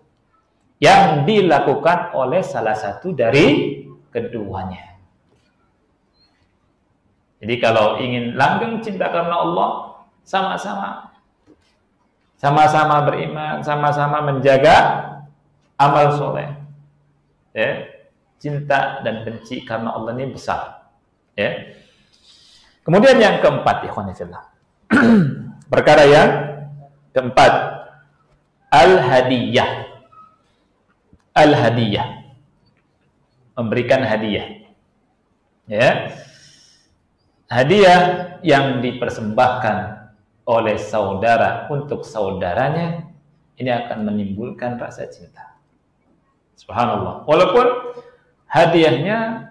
yang dilakukan oleh salah satu dari keduanya. Jadi kalau ingin langgeng cinta karena Allah, sama-sama beriman, sama-sama menjaga amal soleh. Ya, cinta dan benci karena Allah ini besar. Ya. Kemudian yang keempat, ikhwan fillah. Perkara yang keempat, al-hadiyah. Al-hadiyah. Memberikan hadiah. Ya. Hadiah yang dipersembahkan oleh saudara untuk saudaranya ini akan menimbulkan rasa cinta. Subhanallah. Walaupun hadiahnya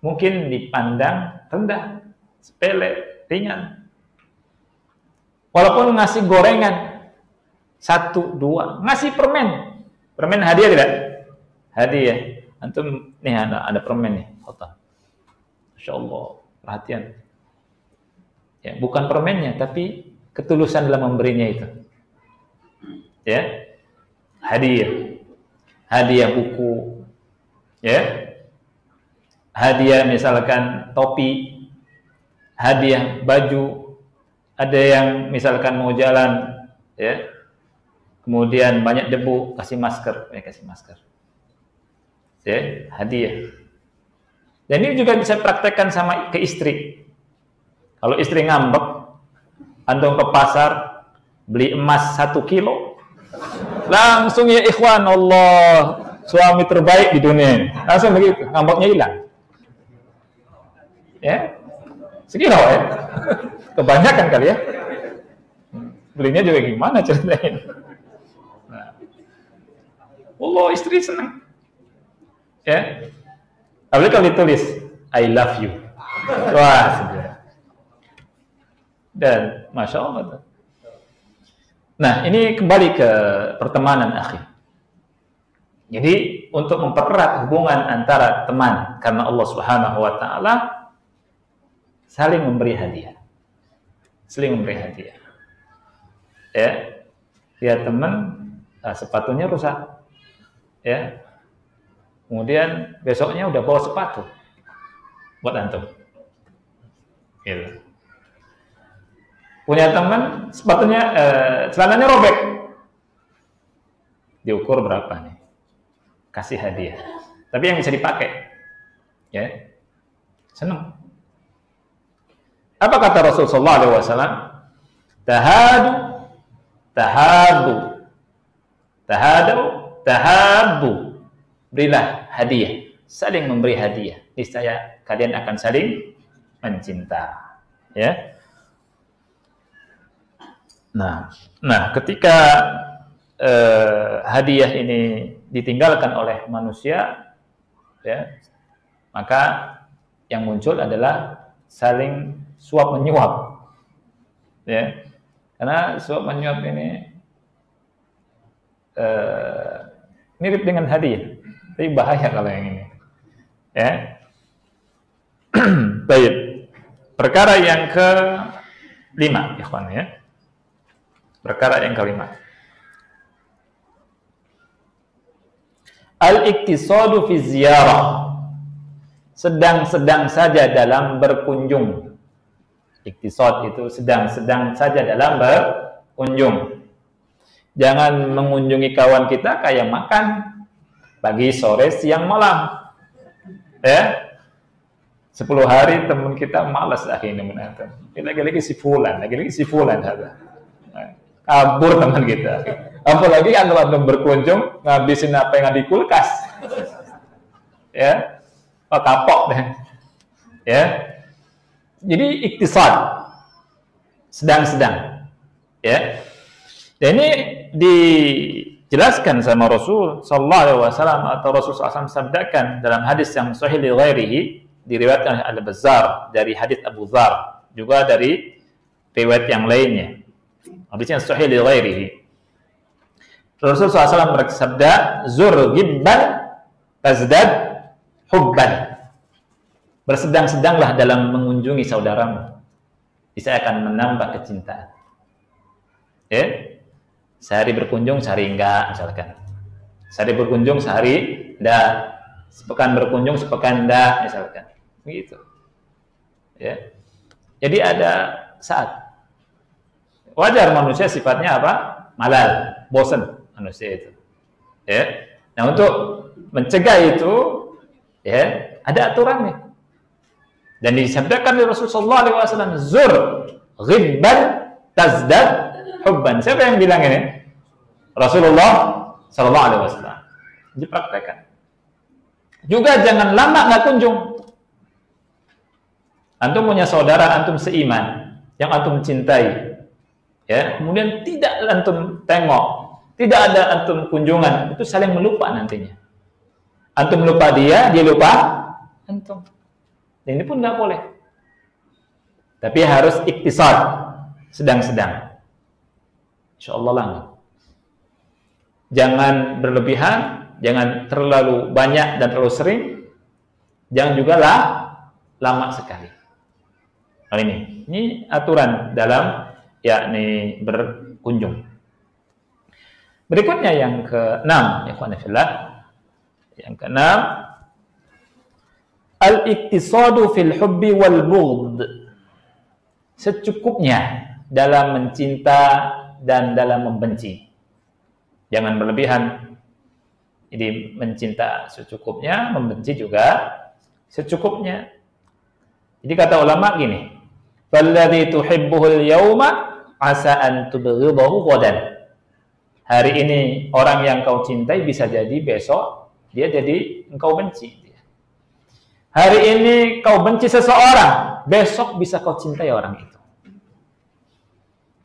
mungkin dipandang rendah, sepele, ringan. Walaupun ngasih gorengan 1, 2, ngasih permen. Permen hadiah tidak? Hadiah. Antum nih ada permen nih, foto. Masya Allah, perhatian. Ya, bukan permennya, tapi ketulusan dalam memberinya itu. Ya, hadiah. Hadiah buku, ya, hadiah misalkan topi, hadiah baju, ada yang misalkan mau jalan, ya, kemudian banyak debu, kasih masker, ya, hadiah. Dan ini juga bisa praktekkan sama ke istri. Kalau istri ngambek, antum ke pasar beli emas 1 kilo. Langsung ya ikhwan, Allah suami terbaik di dunia. Langsung begitu, ngambeknya hilang. Ya, sekilo ya. Kebanyakan kali ya. Belinya juga gimana ceritanya. Nah. Allah, istri senang. Ya. Tapi kalau ditulis I love you. Wah, sudah. Dan Masya Allah. Nah, ini kembali ke pertemanan, akhi. Jadi, untuk mempererat hubungan antara teman karena Allah Subhanahu wa taala, saling memberi hadiah. Saling memberi hadiah. Ya. Lihat teman, sepatunya rusak. Ya. Kemudian besoknya udah bawa sepatu buat antum. Gitu. Punya teman, sepatunya, celananya robek. Diukur berapa nih? Kasih hadiah. Tapi yang bisa dipakai. Ya. Senang. Apa kata Rasulullah SAW? Tahadu. Berilah hadiah. Saling memberi hadiah. Niscaya kalian akan saling mencinta. Ya. Nah, ketika hadiah ini ditinggalkan oleh manusia, ya, maka yang muncul adalah saling suap menyuap, ya, karena suap menyuap ini mirip dengan hadiah, tapi bahaya kalau yang ini, ya. Baik, perkara yang ke-5, ikhwan, ya. Perkara yang kelima, al-iktisadu fi ziyarah, sedang-sedang saja dalam berkunjung. Iktisad itu sedang-sedang saja dalam berkunjung. Jangan mengunjungi kawan kita kayak makan pagi, sore, siang, malam. Ya. 10 hari teman kita malas akhirnya menonton. Lagi-lagi si fulan kabur teman kita. Apalagi antum berkunjung ngabisin apa yang ada di kulkas. Ya. Kapok deh. Ya. Jadi iktisad sedang-sedang. Ya. Dan ini dijelaskan sama Rasul sallallahu alaihi wasallam atau Rasul SAW sabdakan dalam hadis yang sahih li ghairihi, diriwayatkan oleh Al-Bazzar dari hadis Abu Dzar, juga dari riwayat yang lainnya. Hadisnya sahih li ghairihi. Rasul SAW bersabda, "Zur ghibban tazdad hubban." Bersedang-sedanglah dalam mengunjungi saudaramu, bisa akan menambah kecintaan. Ya? Sehari berkunjung, sehari enggak, misalkan. Sehari berkunjung, sehari enggak. Sepekan berkunjung, sepekan enggak, misalkan. Begitu. Ya. Jadi ada saat. Wajar manusia sifatnya apa? Malal, bosan manusia itu. Ya. Nah, untuk mencegah itu, ya, ada aturannya. Dan disabdakan oleh Rasulullah SAW, "Zur ghibban tazdad hubban." Siapa yang bilang ini? Rasulullah SAW. Dipraktekkan. Juga jangan lama nggak kunjung. Antum punya saudara antum seiman yang antum cintai, ya, kemudian tidak antum tengok, tidak ada antum kunjungan, itu saling melupa nantinya. Antum lupa dia, dia lupa antum. Dan ini pun nggak boleh. Tapi harus iktisad, sedang-sedang. Insyaallah lah. Jangan berlebihan, jangan terlalu banyak dan terlalu sering, jangan juga lama sekali. Nah, ini aturan dalam yakni berkunjung. Berikutnya yang ke-6, ikhwan fillah. Yang ke-6, al-iktisadu fil hubbi wal bughd. Secukupnya dalam mencinta dan dalam membenci. Jangan berlebihan. Jadi mencinta secukupnya, membenci juga secukupnya. Jadi kata ulama gini, "Falladzi tuhibbuhul yauma asa an tubghidahu ghadan." Hari ini orang yang kau cintai bisa jadi besok dia jadi engkau benci. Hari ini kau benci seseorang, besok bisa kau cintai orang itu.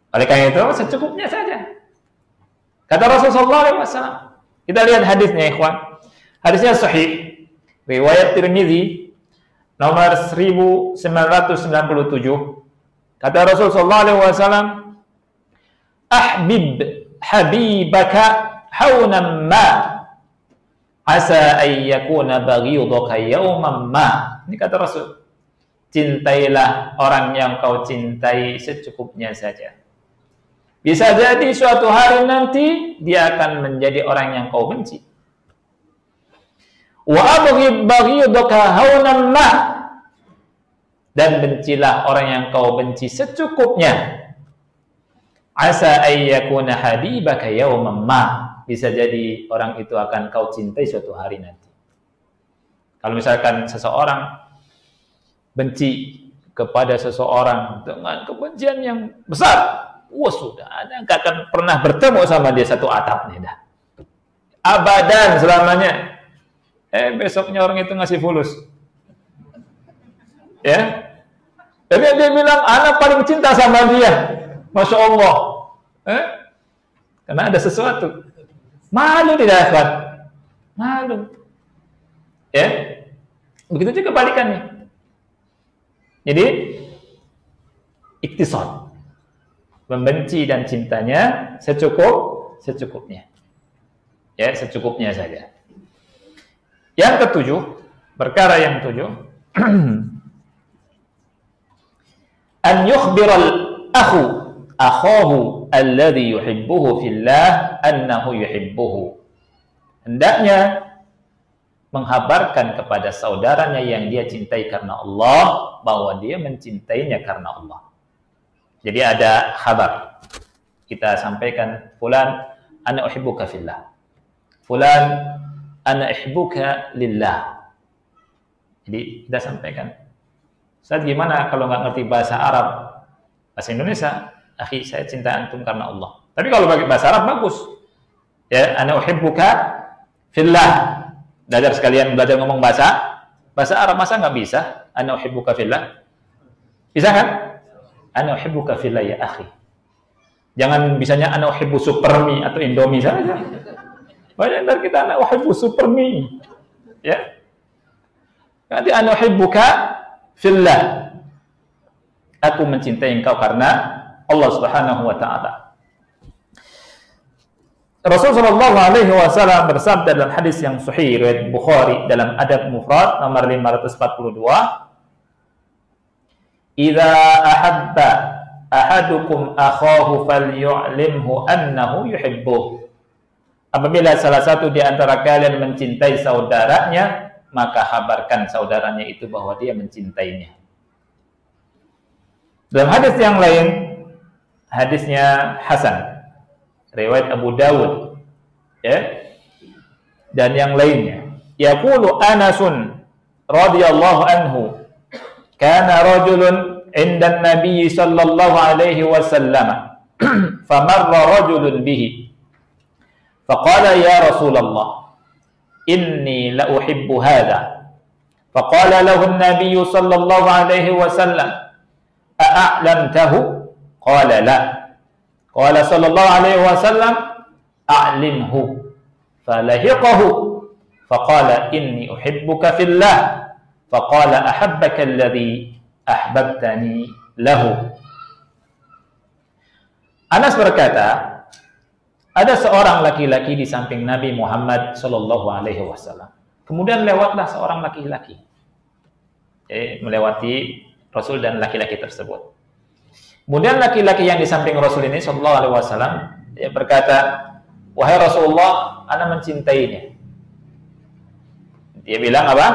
Oleh karena itu, secukupnya saja. Kata Rasulullah SAW. Kita lihat hadisnya, ikhwan. Hadisnya sahih. Riwayat Tirmidzi, nomor 1997. Kata Rasulullah SAW, "Ahbib habibaka haunan ma. Asa ayyakuna baghidaka yawman ma." Ini kata Rasul. Cintailah orang yang kau cintai secukupnya saja. Bisa jadi suatu hari nanti dia akan menjadi orang yang kau benci. Wa abghid baghidaka haunan ma. Dan bencilah orang yang kau benci secukupnya. Asa ayyakuna habibaka yawman ma. Bisa jadi orang itu akan kau cintai suatu hari nanti. Kalau misalkan seseorang benci kepada seseorang dengan kebencian yang besar, wah sudah, Anda nggak akan pernah bertemu sama dia satu atap nih dah. Abadan selamanya. Besoknya orang itu ngasih fulus. Ya. Tapi dia bilang, anak paling cinta sama dia. Masya Allah. Karena ada sesuatu. Malu tidak dapat. Malu. Ya. Begitu juga kebalikannya. Jadi iktisad. Membenci dan cintanya secukupnya. Ya, secukupnya saja. Yang ketujuh, perkara yang ketujuh, an yukhbiral akhu akhahu alladhi yuhibbuhu fillah annahu yuhibbuhu. Hendaknya menghabarkan kepada saudaranya yang dia cintai karena Allah bahwa dia mencintainya karena Allah. Jadi ada kabar. Kita sampaikan, fulan, ana uhibbuka fillah. Fulan, ana uhibbuka lillah. Jadi kita sampaikan. Ustaz, gimana kalau nggak ngerti bahasa Arab? Bahasa Indonesia, akhi, saya cinta antum karena Allah. Tapi kalau pakai bahasa Arab bagus. Ya, ana uhibbuka fillah. Belajar sekalian belajar ngomong bahasa Arab, masa nggak bisa? Ana uhibbuka fillah. Bisa kan? Ana uhibbuka fillah ya akhi. Jangan bisanya ana uhibbu supermi atau Indomie saja. Banyak dari kita ana uhibbu supermi. Ya. Nanti ana uhibbuka fillah. Aku mencintai engkau karena Allah Subhanahu wa taala. Rasul sallallahu alaihi wasallam bersabda dalam hadis yang sahih riwayat Bukhari dalam Adab Mufrad nomor 542, "Idza ahabba ahadukum akhahu falyu'limhu annahu yuhibbuh." Apabila salah satu di antara kalian mencintai saudaranya, maka kabarkan saudaranya itu bahwa dia mencintainya. Dalam hadis yang lain, hadisnya Hasan, riwayat Abu Dawud, ya, dan yang lainnya. Yaqulu Anasun radhiyallahu anhu, kana rajulun 'inda an-nabiy sallallahu alaihi wasallam, famarra rajulun bihi, faqala ya Rasulullah, inni la uhibbu hadha. Faqala lahu an-nabiy sallallahu alaihi wasallam, a'lamtahu? Qala la. Qala sallallahu alaihi wasallam, a'limhu. Falahiqahu. Faqala inni uhibbuka fillah. Faqala ahabbaka alladhi ahbabtani lahu. Anas berkata, ada seorang laki-laki di samping Nabi Muhammad sallallahu alaihi wasallam. Kemudian lewatlah seorang laki-laki. Melewati Rasul dan laki-laki tersebut. Kemudian laki-laki yang di samping Rasul ini sallallahu alaihi wasallam, dia berkata, "Wahai Rasulullah, ana mencintainya." Dia bilang apa?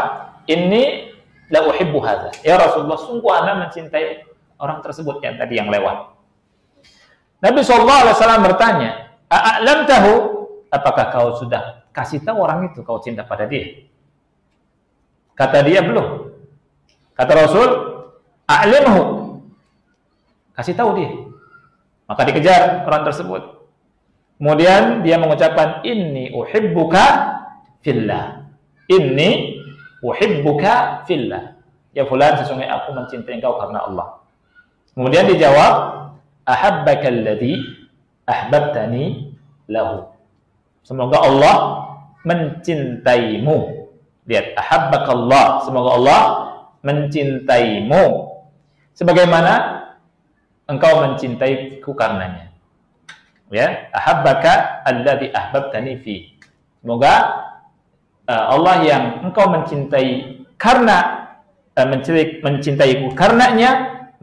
"Inni la uhibbu hadza." Ya Rasulullah, sungguh ana mencintai orang tersebut yang tadi yang lewat. Nabi sallallahu alaihi wasallam bertanya, "A'lamtahu?" Apakah kau sudah kasih tahu orang itu kau cinta pada dia? Kata dia, belum. Kata Rasul, "A'limhu." Kasih tahu dia. Maka dikejar orang tersebut. Kemudian dia mengucapkan, "Inni uhibbuka fillah." Inni uhibbuka fillah. Ya fulan, sesungguhnya aku mencintai engkau karena Allah. Kemudian dijawab, "Ahabbaka alladhi ahbabtani lahu." Semoga Allah mencintaimu. Lihat, ahabbaka Allah. Semoga Allah mencintaimu sebagaimana engkau mencintaiku karenanya. Ya, ahabbaka alladhi ahbabtani fi. Semoga Allah yang engkau mencintai karena mencintaiku karenanya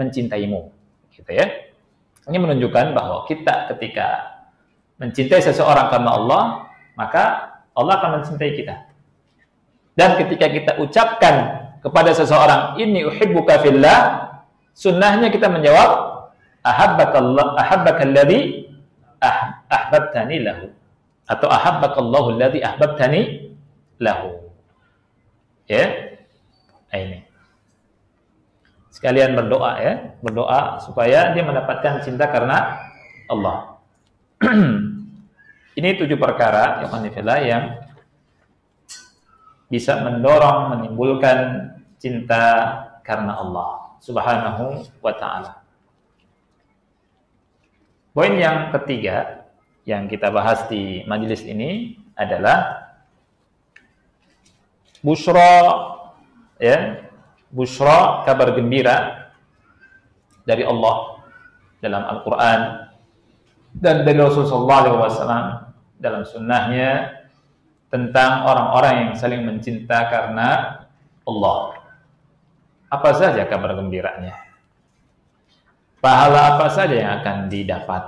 mencintaimu. Gitu ya. Ini menunjukkan bahwa kita ketika mencintai seseorang karena Allah, maka Allah akan mencintai kita. Dan ketika kita ucapkan kepada seseorang, "Inni uhibbuka fillah", sunnahnya kita menjawab, ahabbaka alladhi ahbabtani lahu, atau ahabbaka Allahu alladhi ahbabtani lahu. Ya. Ini. Sekalian berdoa ya, berdoa supaya dia mendapatkan cinta karena Allah. Ini 7 perkara yang bisa mendorong, menimbulkan cinta karena Allah Subhanahu wa ta'ala. Poin yang ketiga yang kita bahas di majelis ini adalah busyra, ya, busyra, kabar gembira dari Allah dalam Al-Quran dan dari Rasulullah SAW dalam sunnahnya tentang orang-orang yang saling mencinta karena Allah. Apa saja kabar gembiranya? Pahala apa saja yang akan didapat?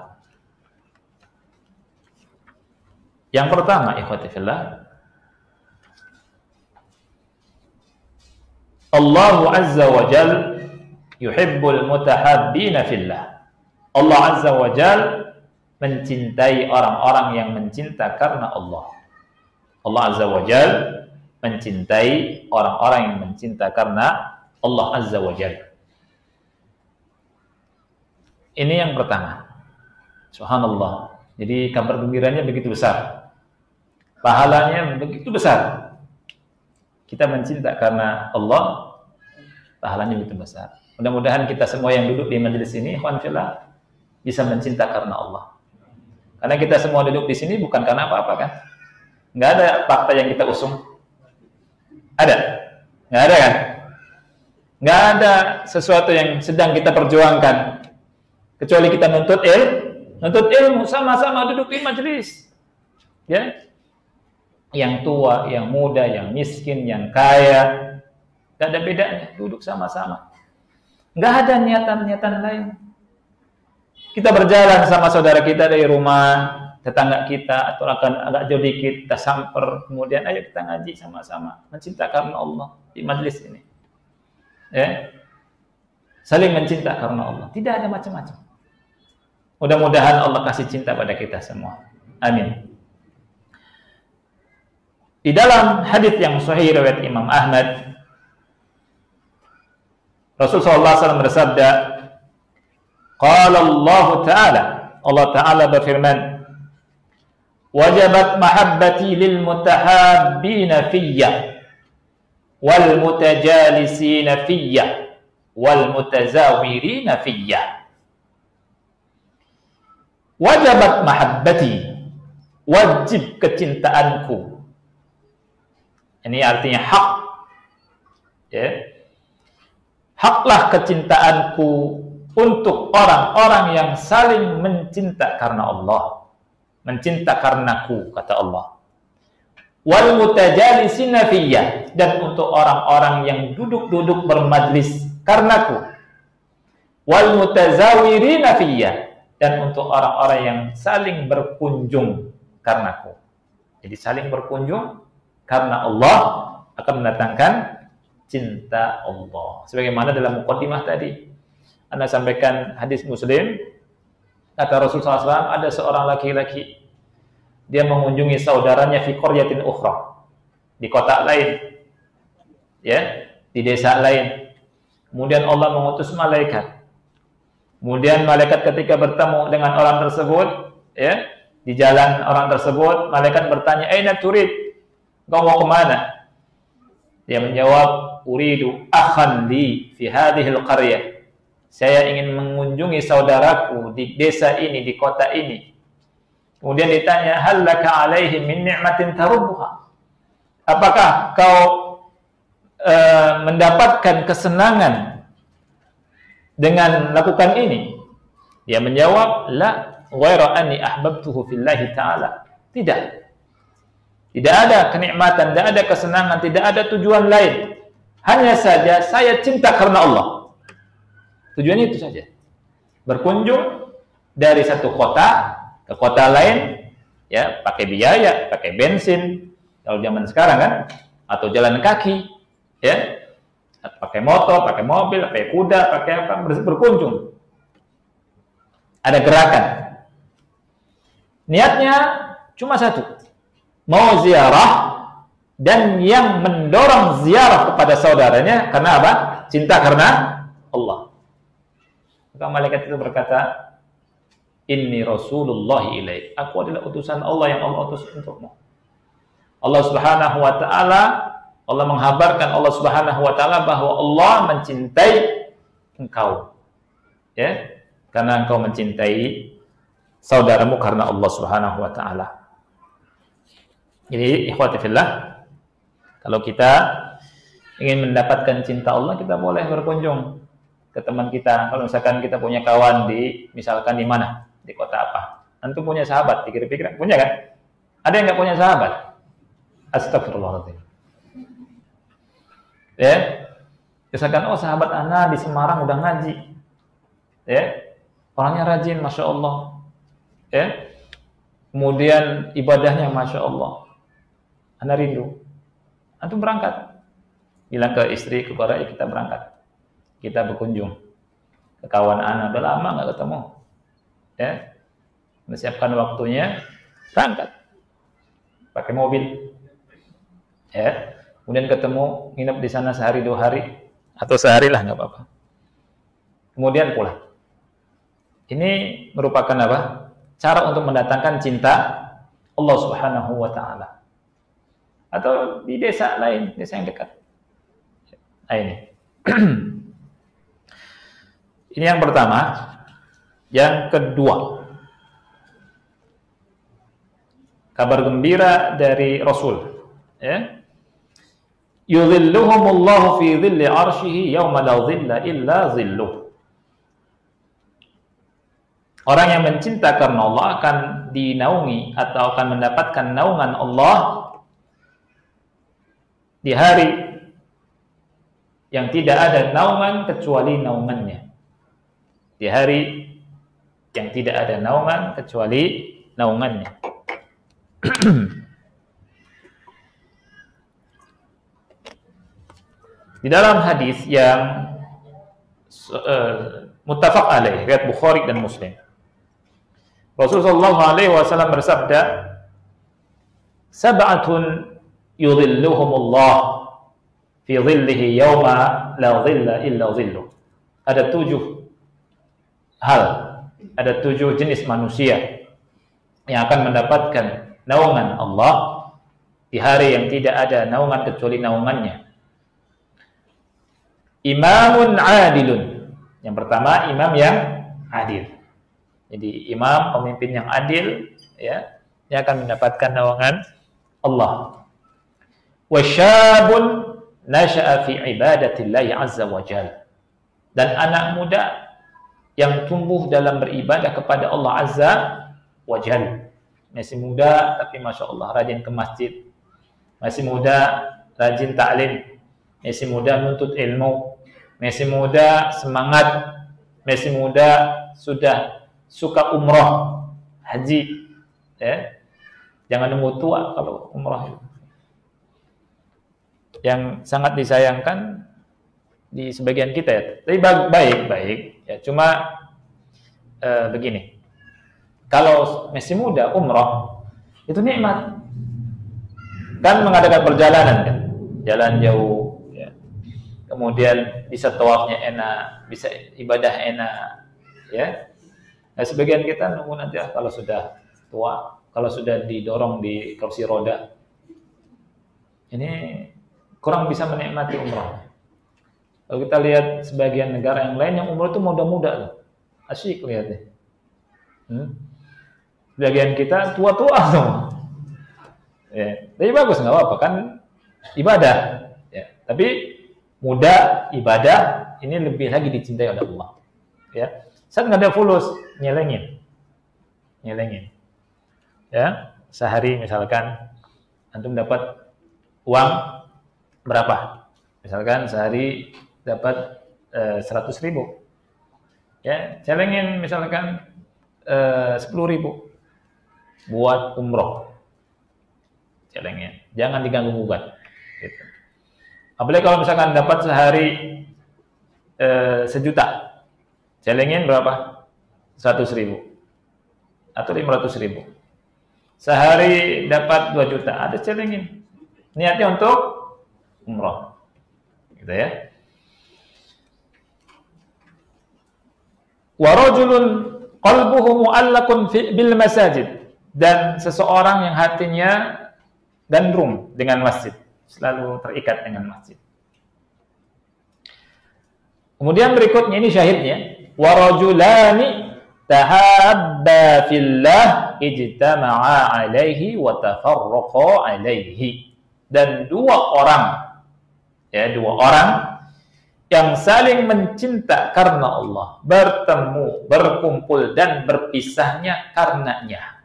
Yang pertama, ikhwati fillah, Allah Azza wa Jal yuhibbul mutahabbina fillah. Allah Azza wa Jal mencintai orang-orang yang mencinta karena Allah. Allah Azza wa Jal mencintai orang-orang yang mencinta karena Allah Azza wa Jal. Ini yang pertama. Subhanallah. Jadi kabar gembiranya begitu besar. Pahalanya begitu besar. Kita mencinta karena Allah, pahalanya begitu besar. Mudah-mudahan kita semua yang duduk di majelis ini, ikhwan fillah, bisa mencinta karena Allah. Karena kita semua duduk di sini bukan karena apa-apa kan? Nggak ada fakta yang kita usung. Ada? Nggak ada kan? Nggak ada sesuatu yang sedang kita perjuangkan. Kecuali kita nuntut ilmu, sama-sama duduk di majelis. Ya? Yang tua, yang muda, yang miskin, yang kaya, nggak ada bedanya, duduk sama-sama. Nggak ada niatan-niatan lain. Kita berjalan sama saudara kita dari rumah, tetangga kita, atau akan agak jauh dikit, kita samper, kemudian ayo kita ngaji sama-sama, mencinta karena Allah di majelis ini. Ya, saling mencinta karena Allah, tidak ada macam-macam. Mudah-mudahan Allah kasih cinta pada kita semua. Amin. Di dalam hadis yang sahih riwayat Imam Ahmad, Rasulullah SAW bersabda, qala Allah Ta'ala, Allah Ta'ala berfirman, wajabat mahabbati lil mutahabbina fiyya wal mutajalisina fiyya wal mutazawirina fiyya. Wajabat mahabbati, wajib kecintaanku. Ini artinya hak. Ya. Haklah kecintaanku untuk orang-orang yang saling mencinta karena Allah. Mencinta karenaku, kata Allah. Wal mutajalisina fiyya, dan untuk orang-orang yang duduk-duduk bermajlis karenaku. Wal mutazawirina fiyya, dan untuk orang-orang yang saling berkunjung karenaku. Jadi saling berkunjung karena Allah akan mendatangkan cinta Allah. Sebagaimana dalam muqaddimah tadi, Anda sampaikan hadis Muslim, kata Rasulullah SAW, ada seorang laki-laki, dia mengunjungi saudaranya fi qaryatin ukhra, di kota lain, ya, di desa lain. Kemudian Allah mengutus malaikat. Kemudian malaikat ketika bertemu dengan orang tersebut, ya, di jalan orang tersebut, malaikat bertanya, "Aina turid? Kau mau kemana?" Dia menjawab, "Uridu akhan li fi hadhil qaryah." Saya ingin mengunjungi saudaraku di desa ini, di kota ini. Kemudian ditanya, "Hal laka alaihi min ni'matin tarubbuha?" Apakah kau mendapatkan kesenangan dengan melakukan ini? Dia menjawab, "La, ghaira anni ahbabtuhu fillahi ta'ala." Tidak. Tidak ada kenikmatan, tidak ada kesenangan, tidak ada tujuan lain. Hanya saja saya cinta karena Allah. Tujuannya itu saja. Berkunjung dari satu kota ke kota lain, ya, pakai biaya, pakai bensin, kalau zaman sekarang kan, atau jalan kaki, ya, pakai motor, pakai mobil, pakai kuda, pakai apa, berkunjung. Ada gerakan. Niatnya cuma satu, mau ziarah, dan yang mendorong ziarah kepada saudaranya karena apa? Cinta karena Allah. Maka malaikat itu berkata, "Inni Rasulullah ilaik." Aku adalah utusan Allah yang Allah utus untukmu. Allah Subhanahu wa taala, Allah menghabarkan Allah Subhanahu wa taala bahwa Allah mencintai engkau. Ya, karena engkau mencintai saudaramu karena Allah Subhanahu wa taala. Jadi ikhwati fillah, kalau kita ingin mendapatkan cinta Allah, kita boleh berkunjung ke teman kita. Kalau misalkan kita punya kawan misalkan di mana, di kota apa, antum punya sahabat, pikir-pikir punya kan? Ada yang nggak punya sahabat? Astagfirullahaladzim. Ya, misalkan, oh sahabat ana di Semarang udah ngaji, ya, orangnya rajin, masya Allah, ya, kemudian ibadahnya masya Allah, ana rindu. Antum berangkat, bilang ke istri, ke keluarga, kita berangkat, kita berkunjung ke kawan ana, udah lama nggak ketemu, ya, Menyiapkan waktunya, berangkat pakai mobil, ya. Kemudian ketemu, nginep di sana sehari 2 hari atau sehari lah nggak apa-apa. Kemudian pulang. Ini merupakan apa? Cara untuk mendatangkan cinta Allah Subhanahu wa taala. Atau di desa lain, desa yang dekat. Nah, ini. Ini yang pertama. Yang kedua, kabar gembira dari Rasul, ya. Yudhilluhumullahu fi dhilli 'arsyihi yauma la dhilla illa dhilluh. Orang yang mencinta karena Allah akan dinaungi atau akan mendapatkan naungan Allah di hari yang tidak ada naungan kecuali naungannya. Di hari yang tidak ada naungan kecuali naungannya. Di dalam hadis yang muttafaq alaih, riwayat Bukhari dan Muslim, Rasulullah SAW bersabda, "Sab'atun yudhilluhumullah fi dhillihi yawma la dhilla illa dhilluh." Ada 7 hal, ada 7 jenis manusia yang akan mendapatkan naungan Allah di hari yang tidak ada naungan kecuali naungannya. Imamun adilun. Yang pertama, imam yang adil. Jadi imam, pemimpin yang adil, ya, yang akan mendapatkan naungan Allah. Wasyabun nasha'a fi ibadatillahi azza wa jalla. Dan anak muda yang tumbuh dalam beribadah kepada Allah azza wa jalla. Masih muda tapi Masya Allah rajin ke masjid, masih muda rajin ta'lim, masih muda nuntut ilmu, masih muda semangat, masih muda sudah suka umroh, haji, ya. Jangan nunggu tua kalau umroh. Yang sangat disayangkan di sebagian kita, ya. Tapi baik, ya. Cuma begini, kalau masih muda umroh itu nikmat, kan mengadakan perjalanan, kan, jalan jauh, ya. Kemudian bisa tawafnya enak, bisa ibadah enak, ya. Nah, sebagian kita nunggu nanti kalau sudah tua, kalau sudah didorong di kursi roda, ini kurang bisa menikmati umroh. Kalau kita lihat sebagian negara yang lain yang umroh itu muda-muda loh, asyik lihatnya. Sebagian kita tua-tua semua. Ya, tapi bagus, nggak apa-apa, kan ibadah. Ya, tapi muda ibadah ini lebih lagi dicintai oleh Allah. Ya, saat nggak ada fulus, nyelengin. Ya, sehari misalkan antum dapat uang berapa? Misalkan sehari dapat 100.000. Ya, celengin misalkan 10.000 buat umroh. Celengin, jangan diganggu gugat. Gitu. Apalagi kalau misalkan dapat sehari 1.000.000, celengin berapa? 100.000 atau 500.000. Sehari dapat 2 juta, ada celengin. Niatnya untuk umroh, gitu ya. Wa rajulun qalbuhu mu'allaqun bil masajid, dan seseorang yang hatinya gandrung dengan masjid, selalu terikat dengan masjid. Kemudian berikutnya ini syahidnya, wa rajulani tahabba fillah ijtama'a alaihi wa tafarraqa alaihi. Dan 2 orang, ya, 2 orang yang saling mencinta karena Allah, bertemu, berkumpul dan berpisahnya karenanya.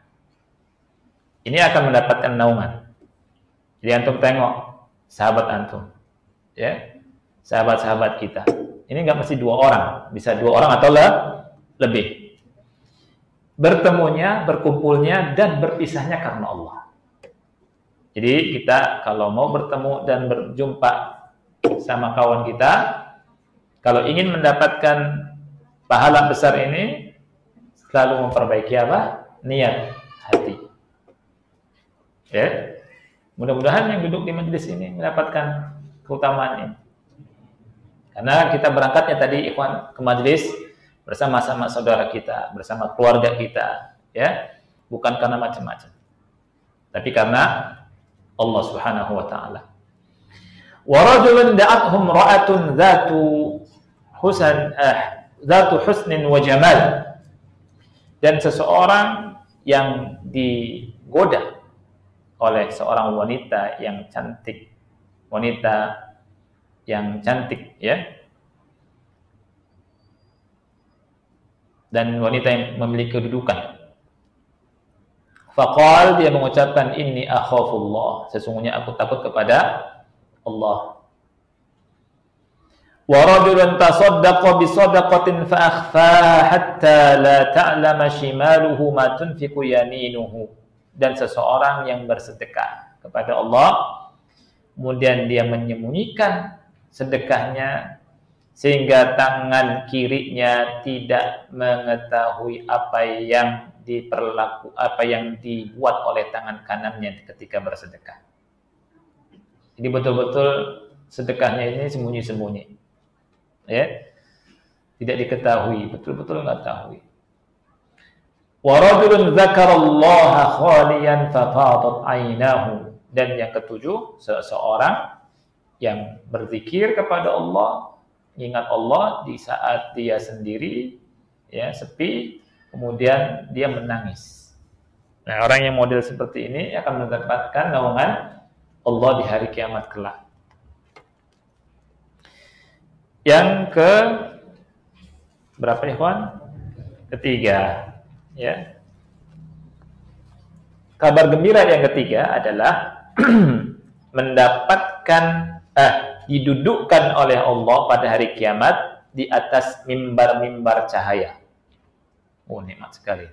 Ini akan mendapatkan naungan. Jadi antum tengok sahabat antum, ya, sahabat-sahabat kita. Ini nggak mesti 2 orang, bisa 2 orang atau lebih. Bertemunya, berkumpulnya dan berpisahnya karena Allah. Jadi kita kalau mau bertemu dan berjumpa sama kawan kita, kalau ingin mendapatkan pahala besar ini, selalu memperbaiki apa? niat hati. Ya. Mudah-mudahan yang duduk di majelis ini mendapatkan keutamaan ini. Karena kita berangkatnya tadi ikhwan ke majelis bersama-sama saudara kita, bersama keluarga kita, ya. Bukan karena macam-macam. Tapi karena Allah Subhanahu wa taala. Wa rajulun da'athum ra'atun dzatu husnin wa jamal. Dan seseorang yang digoda oleh seorang wanita yang cantik, ya, dan wanita yang memiliki kedudukan. Faqal, dia mengucapkan, inni akhafullah, sesungguhnya aku takut kepada Allah. Wa rajulun tasaddaqa bi shadaqatin fa akhfaha hatta la ta'lama shimaluhu ma tunfiqu yaminuhu. Dan seseorang yang bersedekah kepada Allah, kemudian dia menyembunyikan sedekahnya sehingga tangan kirinya tidak mengetahui apa yang dibuat oleh tangan kanannya ketika bersedekah. Jadi betul-betul sedekahnya ini sembunyi-sembunyi. Ya, tidak diketahui, betul-betul nggak tahu. Wa rajulun dzakarallaha khaliyan fa fadat 'ainahu. Dan yang ketujuh, seseorang yang berzikir kepada Allah, ingat Allah di saat dia sendiri, ya, sepi, kemudian dia menangis. Nah, orang yang model seperti ini akan mendapatkan naungan Allah di hari kiamat kelak. Yang ke berapa ikhwan? Ketiga, ya. Kabar gembira yang ketiga adalah didudukkan oleh Allah pada hari kiamat di atas mimbar-mimbar cahaya. Oh, nikmat sekali.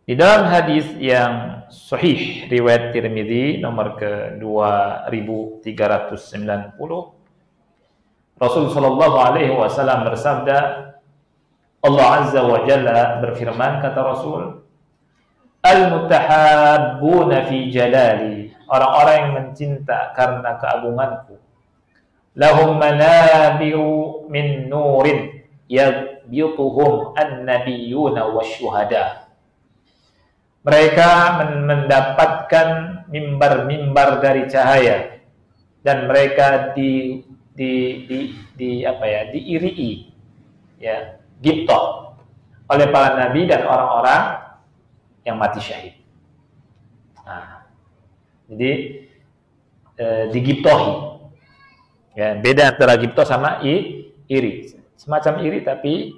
Di dalam hadis yang sahih riwayat Tirmidzi nomor ke-2390, Rasul sallallahu alaihi wasallam bersabda, Allah azza wa jalla berfirman, kata Rasul, al-mutahabbuna fi jalali, orang-orang yang mencinta karena keagunganku, lahum manabiru min nurin yabyutuhum an-nabiyyuna wasyuhada. Mereka mendapatkan mimbar-mimbar dari cahaya, dan mereka diirii, ya, gibtoh oleh para nabi dan orang-orang yang mati syahid. Nah, jadi digibtohi. Ya, beda antara gibtoh sama iri. Semacam iri, tapi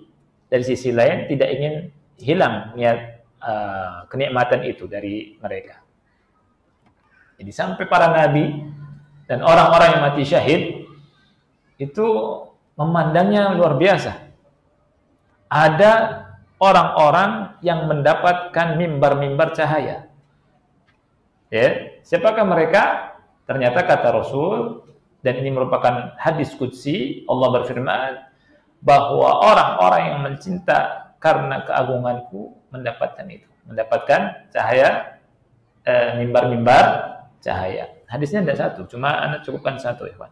dari sisi lain tidak ingin hilang niat kenikmatan itu dari mereka. Jadi sampai para nabi dan orang-orang yang mati syahid itu memandangnya luar biasa. Ada orang-orang yang mendapatkan mimbar-mimbar cahaya. Ya, siapakah mereka? Ternyata kata Rasul, dan ini merupakan hadis qudsi, Allah berfirman bahwa orang-orang yang mencinta karena keagunganku mendapatkan itu, mendapatkan cahaya, mimbar-mimbar cahaya. Hadisnya tidak satu, cuma anda cukupkan satu, ikhwan.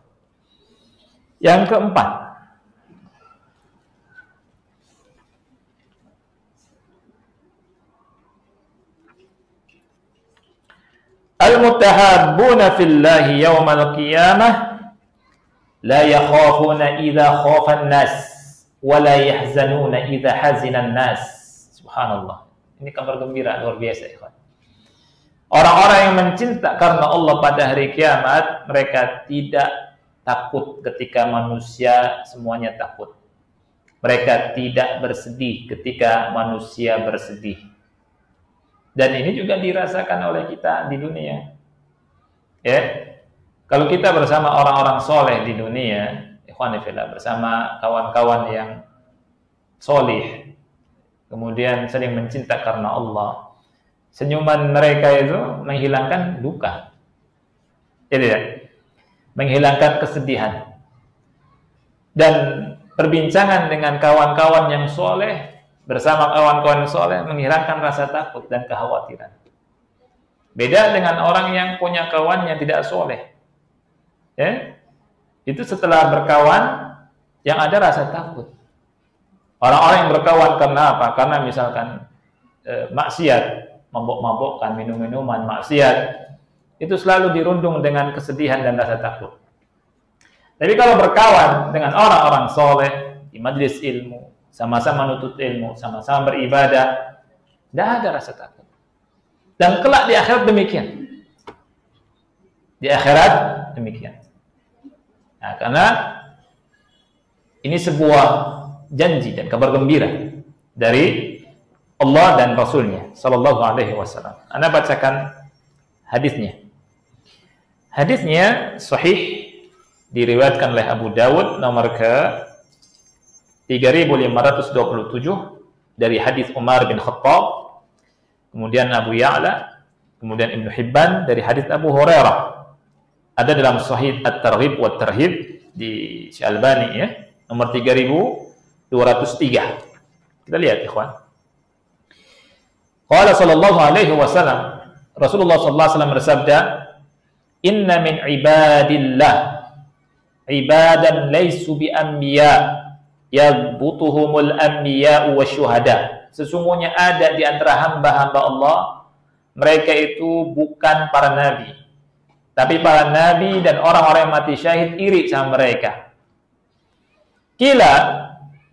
Yang keempat, al-mutahabbuna fillahi yawmal qiyamah la yakhafuna idza khafa an-nas wa la yahzanuna idza hazina an-nas. Subhanallah. Ini kabar gembira luar biasa, ikhwan. Orang-orang yang mencinta karena Allah pada hari kiamat, mereka tidak takut ketika manusia semuanya takut. Mereka tidak bersedih ketika manusia bersedih. Dan ini juga dirasakan oleh kita di dunia. Ya. Kalau kita bersama orang-orang soleh di dunia, ikhwan fillah, bersama kawan-kawan yang solih, kemudian sering mencinta karena Allah, senyuman mereka itu menghilangkan duka. Ya tidak? Menghilangkan kesedihan. Dan perbincangan dengan kawan-kawan yang soleh, bersama kawan-kawan yang soleh, menghilangkan rasa takut dan kekhawatiran. Beda dengan orang yang punya kawan yang tidak soleh. Ya? Itu setelah berkawan, yang ada rasa takut. Orang-orang yang berkawan karena apa? Karena misalkan maksiat, mabuk-mabukkan, minum-minuman, maksiat, itu selalu dirundung dengan kesedihan dan rasa takut. Tapi kalau berkawan dengan orang-orang soleh, di majelis ilmu, sama-sama menuntut ilmu, sama-sama beribadah, tidak ada rasa takut. Dan kelak di akhirat demikian. Di akhirat demikian. Nah, karena ini sebuah janji dan kabar gembira dari Allah dan Rasulnya Sallallahu Alaihi Wasallam. Anda bacakan hadisnya. Hadisnya sahih, diriwayatkan oleh Abu Dawud nomor ke 3527 dari hadis Umar bin Khattab, kemudian Abu Ya'la, kemudian Ibnu Hibban dari hadis Abu Hurairah. Ada dalam Sahih At-Targhib wa Tarhib di Syalbani ya, nomor 3203. Kita lihat ikhwan. Qala sallallahu alaihi wasallam, Rasulullah sallallahu alaihi wasallam bersabda, "Inna min ibadillah ibadan laysu bi anbiya yadbutuhumul anbiya wasyuhada." Sesungguhnya ada di antara hamba-hamba Allah, mereka itu bukan para nabi, tapi para nabi dan orang-orang yang mati syahid iri sama mereka. Kila,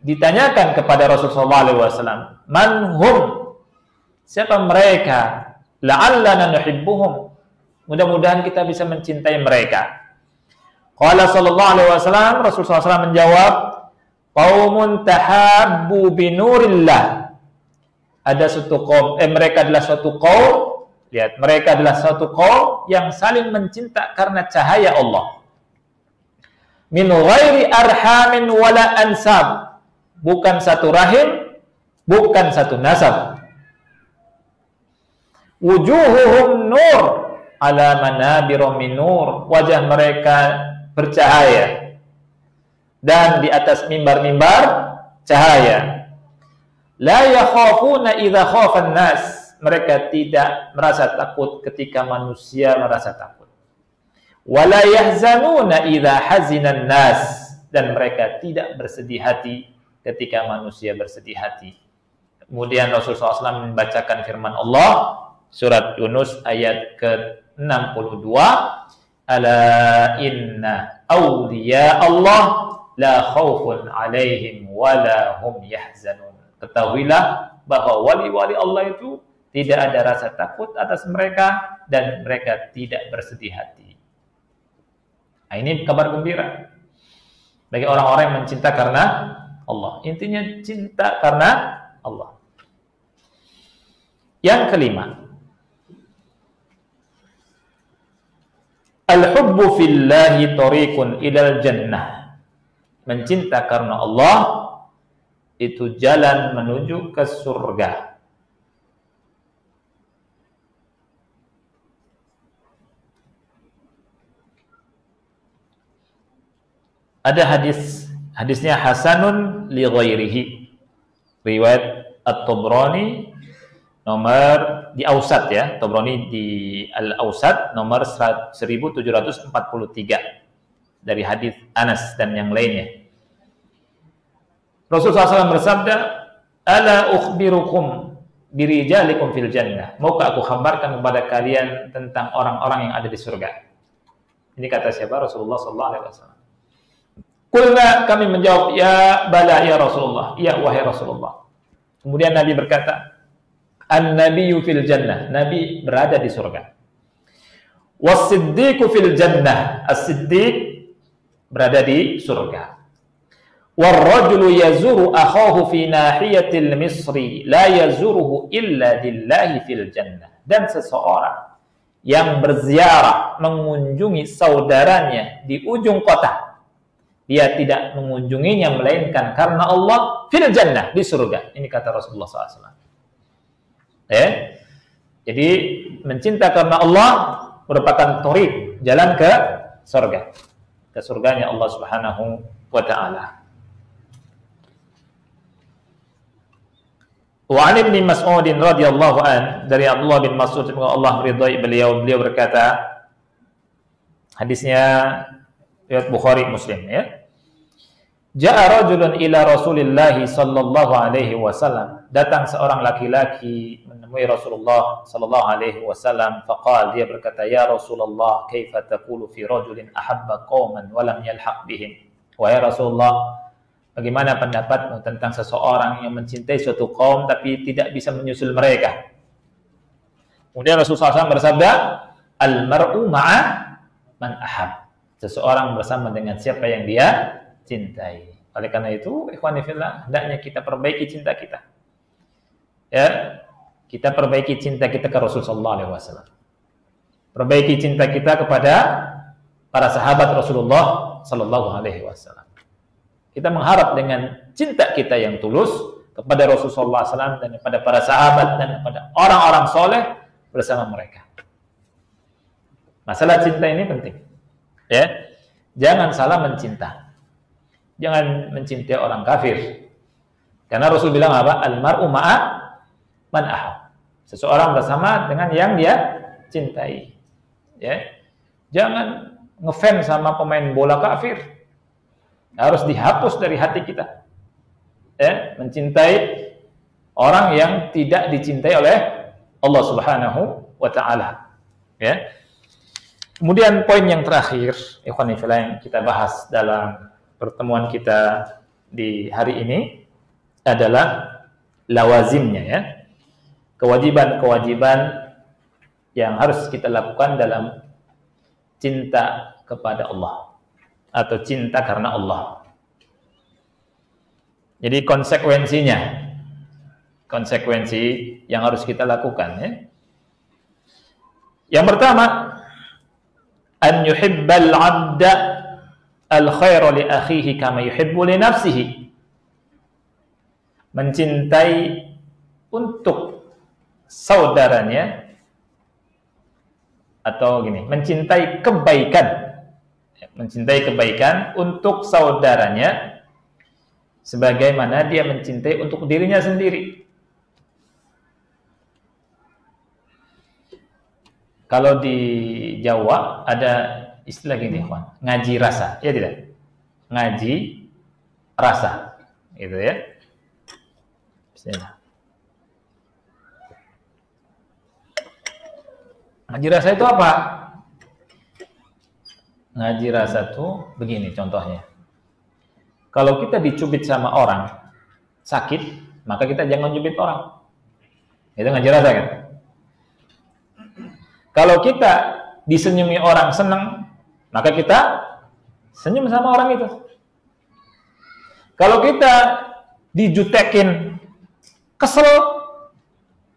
ditanyakan kepada Rasulullah SAW, man hum? Siapa mereka? La'allana nuhibbuhum. Mudah-mudahan kita bisa mencintai mereka. Qala sallallahu alaihi wasallam, Rasulullah SAW menjawab, qaumun tahabbu binurillah. Ada suatu kaum, mereka adalah suatu kaum. Lihat, mereka adalah suatu kaum yang saling mencinta karena cahaya Allah. Min ghairi arhamin wala ansab. Bukan satu rahim, bukan satu nasab. Wujuhuhum nur ala manabira min nur. Wajah mereka bercahaya dan di atas mimbar-mimbar cahaya. La yakhafuna idza khafan nas. Mereka tidak merasa takut ketika manusia merasa takut. Wala yahzanuna idza hazinan nas, dan mereka tidak bersedih hati ketika manusia bersedih hati. Kemudian Rasulullah SAW membacakan firman Allah surat Yunus ayat ke-62, ala inna awliya Allah la khaufun alaihim wala hum yahzanun. Ketahuilah bahwa wali-wali Allah itu tidak ada rasa takut atas mereka dan mereka tidak bersedih hati. Nah, ini kabar gembira bagi orang-orang yang mencinta karena Allah. Intinya cinta karena Allah. Yang kelima, al-hubbu fillahi tariqun ilal jannah. Mencinta karena Allah itu jalan menuju ke surga. Ada hadisnya hasanun li ghairihi. Riwayat At-Tabrani nomor di Ausat ya, Tabrani di Al-Ausat nomor 1743 dari hadis Anas dan yang lainnya. Rasulullah SAW bersabda, "Ala ukhbirukum birijalikum fil jannah." Maukah aku kabarkan kepada kalian tentang orang-orang yang ada di surga? Ini kata siapa? Rasulullah SAW. Kulna, kami menjawab, ya bala ya Rasulullah, ya wahai Rasulullah. Kemudian Nabi berkata, an-nabiyyu fil jannah, Nabi berada di surga. Was-siddiqu fil jannah, as-siddiq berada di surga. War-rajulu yazuru akhahu fi nahiyatil misri, la yazuruhu illa lillahi fil jannah. Dan seseorang yang berziarah mengunjungi saudaranya di ujung kota, dia tidak mengunjunginya melainkan karena Allah fil jannah, di surga. Ini kata Rasulullah SAW. Jadi mencinta karena Allah merupakan thoriq, jalan ke surga, ke surganya Allah Subhanahu wa ta'ala. Wa 'an Ibnu Mas'ud radhiyallahu an, dari Abdullah bin Mas'ud, semoga Allah meridhai beliau berkata, hadisnya riwayat Bukhari Muslim ya. Ja'a rajulun ila Rasulillah sallallahu alaihi wasallam. Datang seorang laki-laki menemui Rasulullah sallallahu alaihi wasallam, faqala, dia berkata, ya Rasulullah, kaifa taqulu fi rajulin ahabba qauman wa lam yalhaq bihim? Wahai Rasulullah, bagaimana pendapatmu tentang seseorang yang mencintai suatu kaum tapi tidak bisa menyusul mereka? Kemudian Rasulullah SAW bersabda, al-mar'u ma'a man ahab. Seseorang bersama dengan siapa yang dia cintai. Oleh karena itu, ikhwani fillah, hendaknya kita perbaiki cinta kita. Ya, kita perbaiki cinta kita ke Rasulullah SAW. Perbaiki cinta kita kepada para sahabat Rasulullah Sallallahu Alaihi Wasallam. Kita mengharap dengan cinta kita yang tulus kepada Rasulullah SAW dan kepada para sahabat dan kepada orang-orang soleh bersama mereka. Masalah cinta ini penting. Ya, jangan salah mencinta. Jangan mencintai orang kafir. Karena Rasul bilang apa? Al-mar'u ma'a man ahab. Seseorang bersama dengan yang dia cintai. Ya. Jangan ngefans sama pemain bola kafir. Harus dihapus dari hati kita. Ya, mencintai orang yang tidak dicintai oleh Allah Subhanahu wa taala. Ya. Kemudian poin yang terakhir, ikhwan fillah, yang kita bahas dalam pertemuan kita di hari ini adalah lawazimnya, ya. Kewajiban-kewajiban yang harus kita lakukan dalam cinta kepada Allah atau cinta karena Allah. Jadi konsekuensi yang harus kita lakukan, ya. Yang pertama, an yuhibbal 'abda al-khairu li akhihi kama yuhibbu li nafsihi. Mencintai untuk saudaranya, atau gini, mencintai kebaikan untuk saudaranya sebagaimana dia mencintai untuk dirinya sendiri. Kalau di Jawa ada istilah gini, Juan, ngaji rasa, ya tidak? Ngaji rasa, gitu ya. Bismillah. Ngaji rasa itu apa? Ngaji rasa itu begini contohnya. Kalau kita dicubit sama orang sakit, maka kita jangan cubit orang. Itu ngaji rasa kan? Kalau kita disenyumi orang senang, maka kita senyum sama orang itu. Kalau kita dijutekin kesel,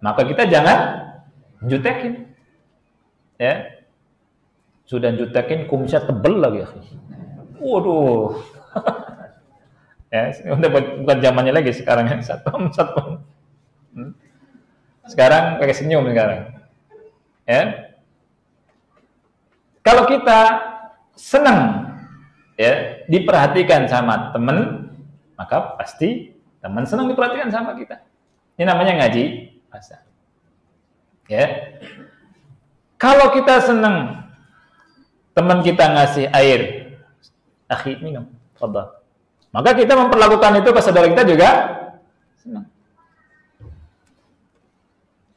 maka kita jangan jutekin. Ya. Sudah jutekin kumisnya tebel lagi. Waduh. Ya, udah bukan zamannya lagi sekarang ya, satpam. Sekarang pakai senyum sekarang. Ya. Kalau kita senang, ya, diperhatikan sama teman, maka pasti teman senang diperhatikan sama kita. Ini namanya ngaji rasa. Ya. Kalau kita senang, teman kita ngasih air, akhi minum, fadhal. Maka kita memperlakukan itu ke saudara kita juga senang.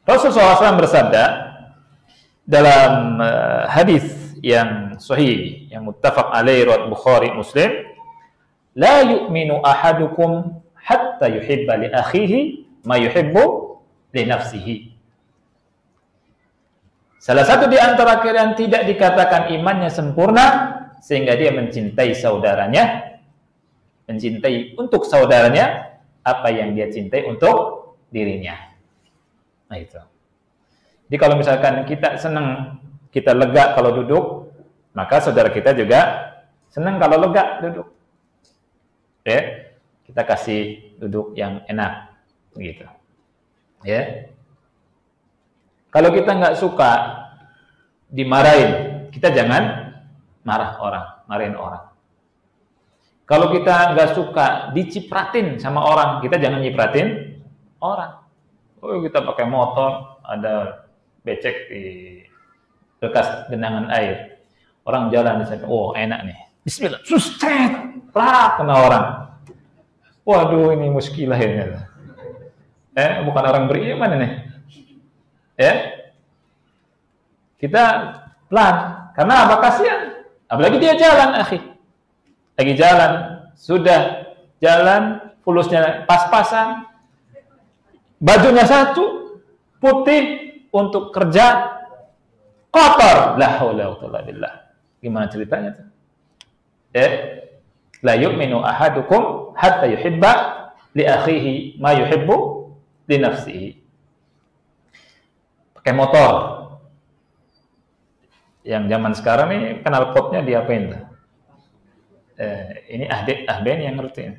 Rasulullah SAW bersabda dalam hadis yang sahih, yang muttafaq alaih riwayat Bukhari Muslim, la yu'minu ahadukum hatta yuhibba li akhihi ma yuhibbu li nafsihi. Salah satu di antara kalian tidak dikatakan imannya sempurna sehingga dia mencintai saudaranya, mencintai untuk saudaranya apa yang dia cintai untuk dirinya. Nah itu. Jadi kalau misalkan kita senang, kita lega kalau duduk, maka saudara kita juga senang kalau lega duduk. Ya, kita kasih duduk yang enak, gitu. Ya. Kalau kita nggak suka dimarahin, kita jangan marahin orang. Kalau kita nggak suka dicipratin sama orang, kita jangan nyipratin orang. Oh, kita pakai motor, ada becek di bekas genangan air. Orang jalan di sana, oh enak nih. Bismillah, sustet, plak, kena orang. Waduh, ini muskilah ini. Bukan orang beriman ini. Ya, kita pelan. Karena apa? Kasihan. Apalagi dia jalan, akhi. Lagi jalan, sudah jalan, fulusnya pas-pasan, bajunya satu, putih, untuk kerja, kotor. La haula wa la billah. Gimana ceritanya tuh? La yu'minu ahadukum hatta yuhibba li akhihi ma yuhibbu li nafsihi. Pakai motor. Yang zaman sekarang nih kenal potnya diapain tuh? Ini ahben yang ngerti.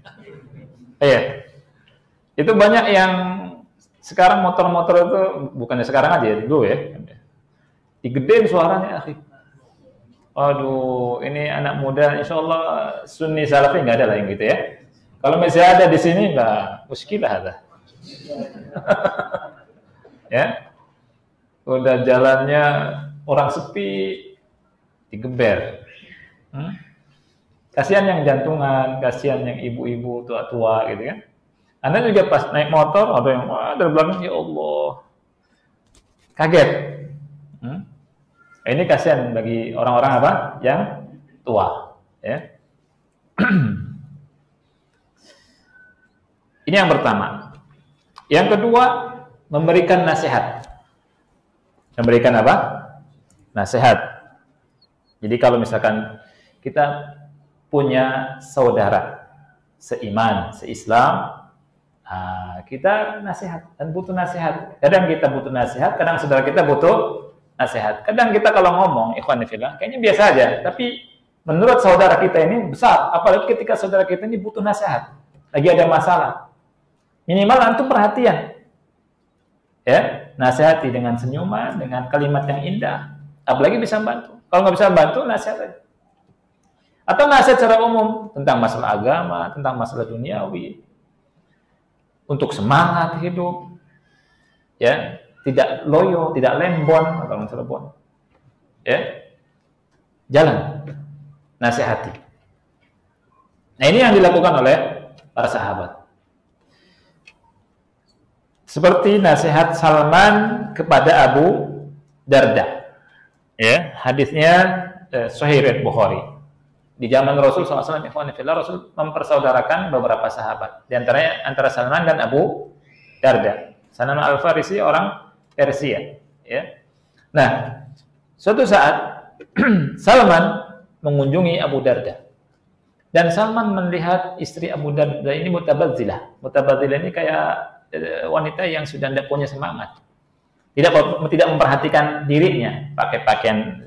Itu banyak yang sekarang motor-motor itu bukannya sekarang aja dulu ya. Digedein suaranya, akhi. Aduh, ini anak muda, insya Allah Sunni Salafi nggak ada lah yang gitu ya. Kalau masih ada di sini, nggak muskilah ada. Ya, udah jalannya orang sepi, digeber. Kasihan yang jantungan, kasihan yang ibu-ibu tua-tua gitu kan. Anda juga pas naik motor, ada yang wah dari belakang, ya Allah, kaget. Ini kasihan bagi orang-orang apa? Yang tua. Ya. Ini yang pertama. Yang kedua, memberikan nasihat. Memberikan apa? Nasihat. Jadi kalau misalkan kita punya saudara seiman, seislam, kita nasihat dan butuh nasihat. Kadang kita butuh nasihat, kadang saudara kita butuh nasihat. Kadang kita kalau ngomong, ikhwan fillah, kayaknya biasa aja. Tapi menurut saudara kita ini besar. Apalagi ketika saudara kita ini butuh nasihat. Lagi ada masalah. Minimal antum perhatian. Ya, nasihati dengan senyuman, dengan kalimat yang indah. Apalagi bisa bantu. Kalau nggak bisa bantu, nasihat aja. Atau nasihat secara umum tentang masalah agama, tentang masalah duniawi. Untuk semangat hidup. Ya, tidak loyo, tidak lembon, kalau misalnya lembon. Ya. Jalan. Nasihati. Nah, ini yang dilakukan oleh para sahabat. Seperti nasihat Salman kepada Abu Darda. Ya, hadisnya Sahih riwayat Bukhari. Di zaman Rasul SAW, Rasul mempersaudarakan beberapa sahabat. Di antaranya antara Salman dan Abu Darda. Salman Al-Farisi orang Persia. Ya. Nah, suatu saat Salman mengunjungi Abu Darda. Dan Salman melihat istri Abu Darda ini mutabadzilah. Mutabadzilah ini kayak wanita yang sudah tidak punya semangat. Tidak memperhatikan dirinya, pakai pakaian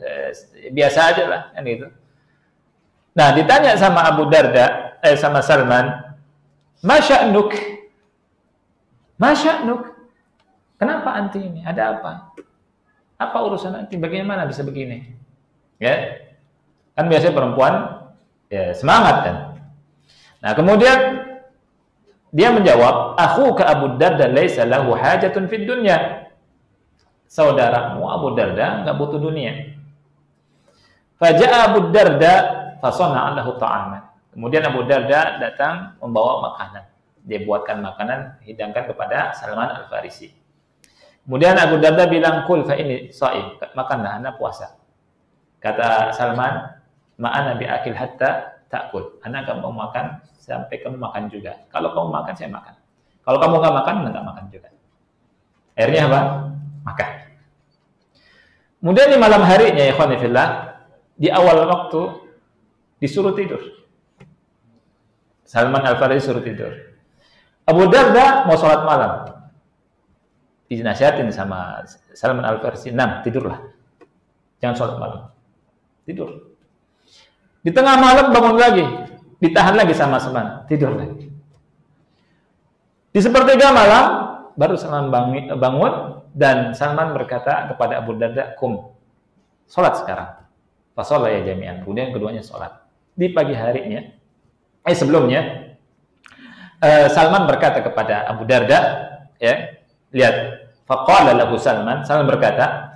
biasa aja lah, kan gitu. Nah, ditanya sama Abu Darda, sama Salman, "Masya'nuk? Masya'nuk? Kenapa anti ini? Ada apa? Apa urusan anti? Bagaimana bisa begini?" Ya. Kan biasanya perempuan ya semangat kan. Nah, kemudian dia menjawab, "Akhuka Abu Darda laisa lahu hajatun fid dunya." Saudaramu Abu Darda enggak butuh dunia. Faja'a Abu Darda fasana'a lahu ta'aman. Kemudian Abu Darda datang membawa makanan. Dia buatkan makanan, hidangkan kepada Salman Al-Farisi. Kemudian Abu Darda bilang, "Kul fa ini shaim." Makanlah, anak puasa. Kata Salman, "Ma'ana bi'akil hatta ta'kul." Anak kamu mau makan sampai kamu makan juga. Kalau kamu makan, saya makan. Kalau kamu nggak makan, nggak makan juga. Akhirnya apa? Makan. Kemudian di malam harinya, ya ikhwanifillah, di awal waktu disuruh tidur. Salman Al-Farisi suruh tidur. Abu Darda mau sholat malam. Dinasihatin sama Salman Al-Farisi, "Nam, tidurlah. Jangan sholat malam." Tidur. Di tengah malam bangun lagi. Ditahan lagi sama Salman. Tidur lagi. Di sepertiga malam, baru Salman bangun. Dan Salman berkata kepada Abu Darda, "Kum, sholat sekarang." Fasolah ya jami'an. Kemudian keduanya sholat. Di pagi harinya, sebelumnya, Salman berkata kepada Abu Darda, ya, Lihat, faqala lahu Salman, Salman berkata,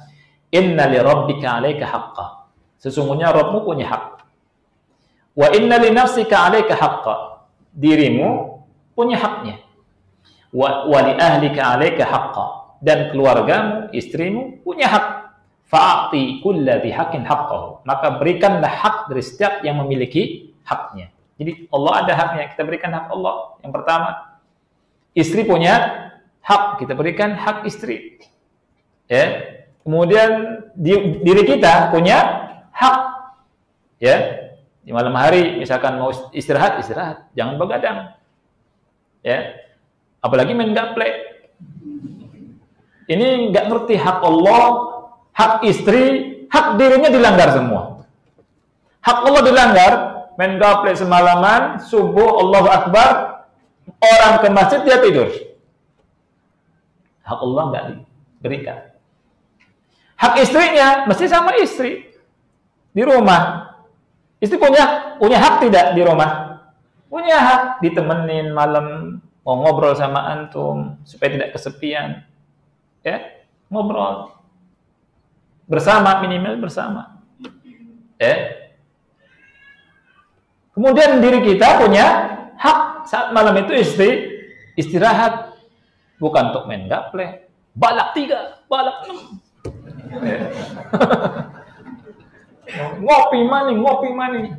"Inna li rabbika 'alaika haqqan." Sesungguhnya Rabbmu punya hak. Wa inna li nafsika 'alaika haqqan. Dirimu punya haknya. Wa li ahlika 'alaika haqqan. Dan keluargamu, istrimu punya hak. Fa'ati kulladzi haqqin haqqahu. Maka berikanlah hak dari setiap yang memiliki haknya. Jadi Allah ada haknya, kita berikan hak Allah. Yang pertama, istri punya hak, kita berikan hak istri. Ya. Kemudian diri kita punya hak. Ya. Di malam hari misalkan mau istirahat, jangan begadang. Ya. Apalagi main gaple. Ini nggak ngerti hak Allah, hak istri, hak dirinya dilanggar semua. Hak Allah dilanggar, main gaple semalaman, subuh Allahu Akbar, orang ke masjid dia tidur. Hak Allah nggak diberikan. Hak istrinya mesti sama istri di rumah. Istri punya hak tidak di rumah? Punya hak, ditemenin malam, mau ngobrol sama antum supaya tidak kesepian. Ya, ngobrol bersama, minimal bersama. Ya. Kemudian diri kita punya hak saat malam itu istirahat, bukan untuk main gaple, balak 3, balak 6. Ya. Ngopi mani,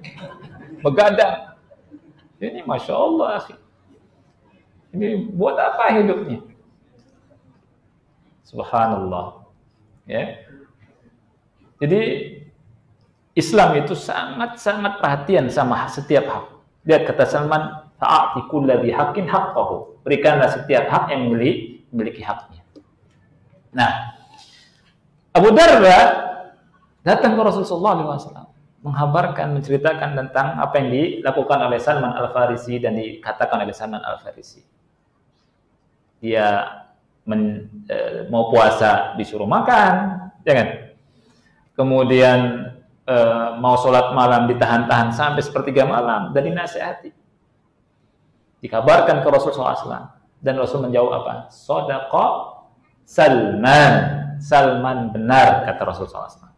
begadang. Ini masya Allah, ini buat apa hidupnya? Subhanallah. Ya. Jadi Islam itu sangat-sangat perhatian sama setiap hak. Lihat kata Salman, "Fa'ati kulladzi haqqin haqqahu." Berikanlah setiap hak yang memiliki haknya. Nah, Abu Darda datang ke Rasulullah SAW, mengabarkan, menceritakan tentang apa yang dilakukan oleh Salman Al-Farisi dan dikatakan oleh Salman Al-Farisi. Dia mau puasa disuruh makan, jangan. Kemudian mau sholat malam ditahan-tahan sampai sepertiga malam dan dinasihati. Dikabarkan ke Rasulullah SAW dan Rasul menjawab apa? Shadaqa Salman. Salman benar, kata Rasulullah SAW.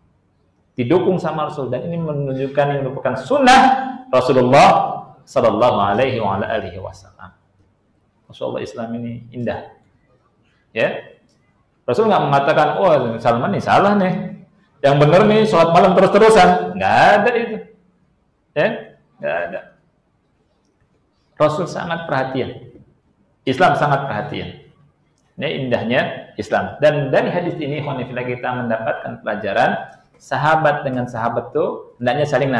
Didukung sama Rasul, dan ini menunjukkan yang merupakan sunnah Rasulullah Sallallahu Alaihi Wasallam. Rasulullah Islam ini indah. Ya, Rasul nggak mengatakan, oh Salman nih salah nih, yang benar nih sholat malam terus-terusan. Nggak ada itu. Ya, nggak ada. Rasul sangat perhatian. Islam sangat perhatian. Ini indahnya Islam. Dan dari hadis ini, khonifillah, kita mendapatkan pelajaran sahabat dengan sahabat itu hendaknya saling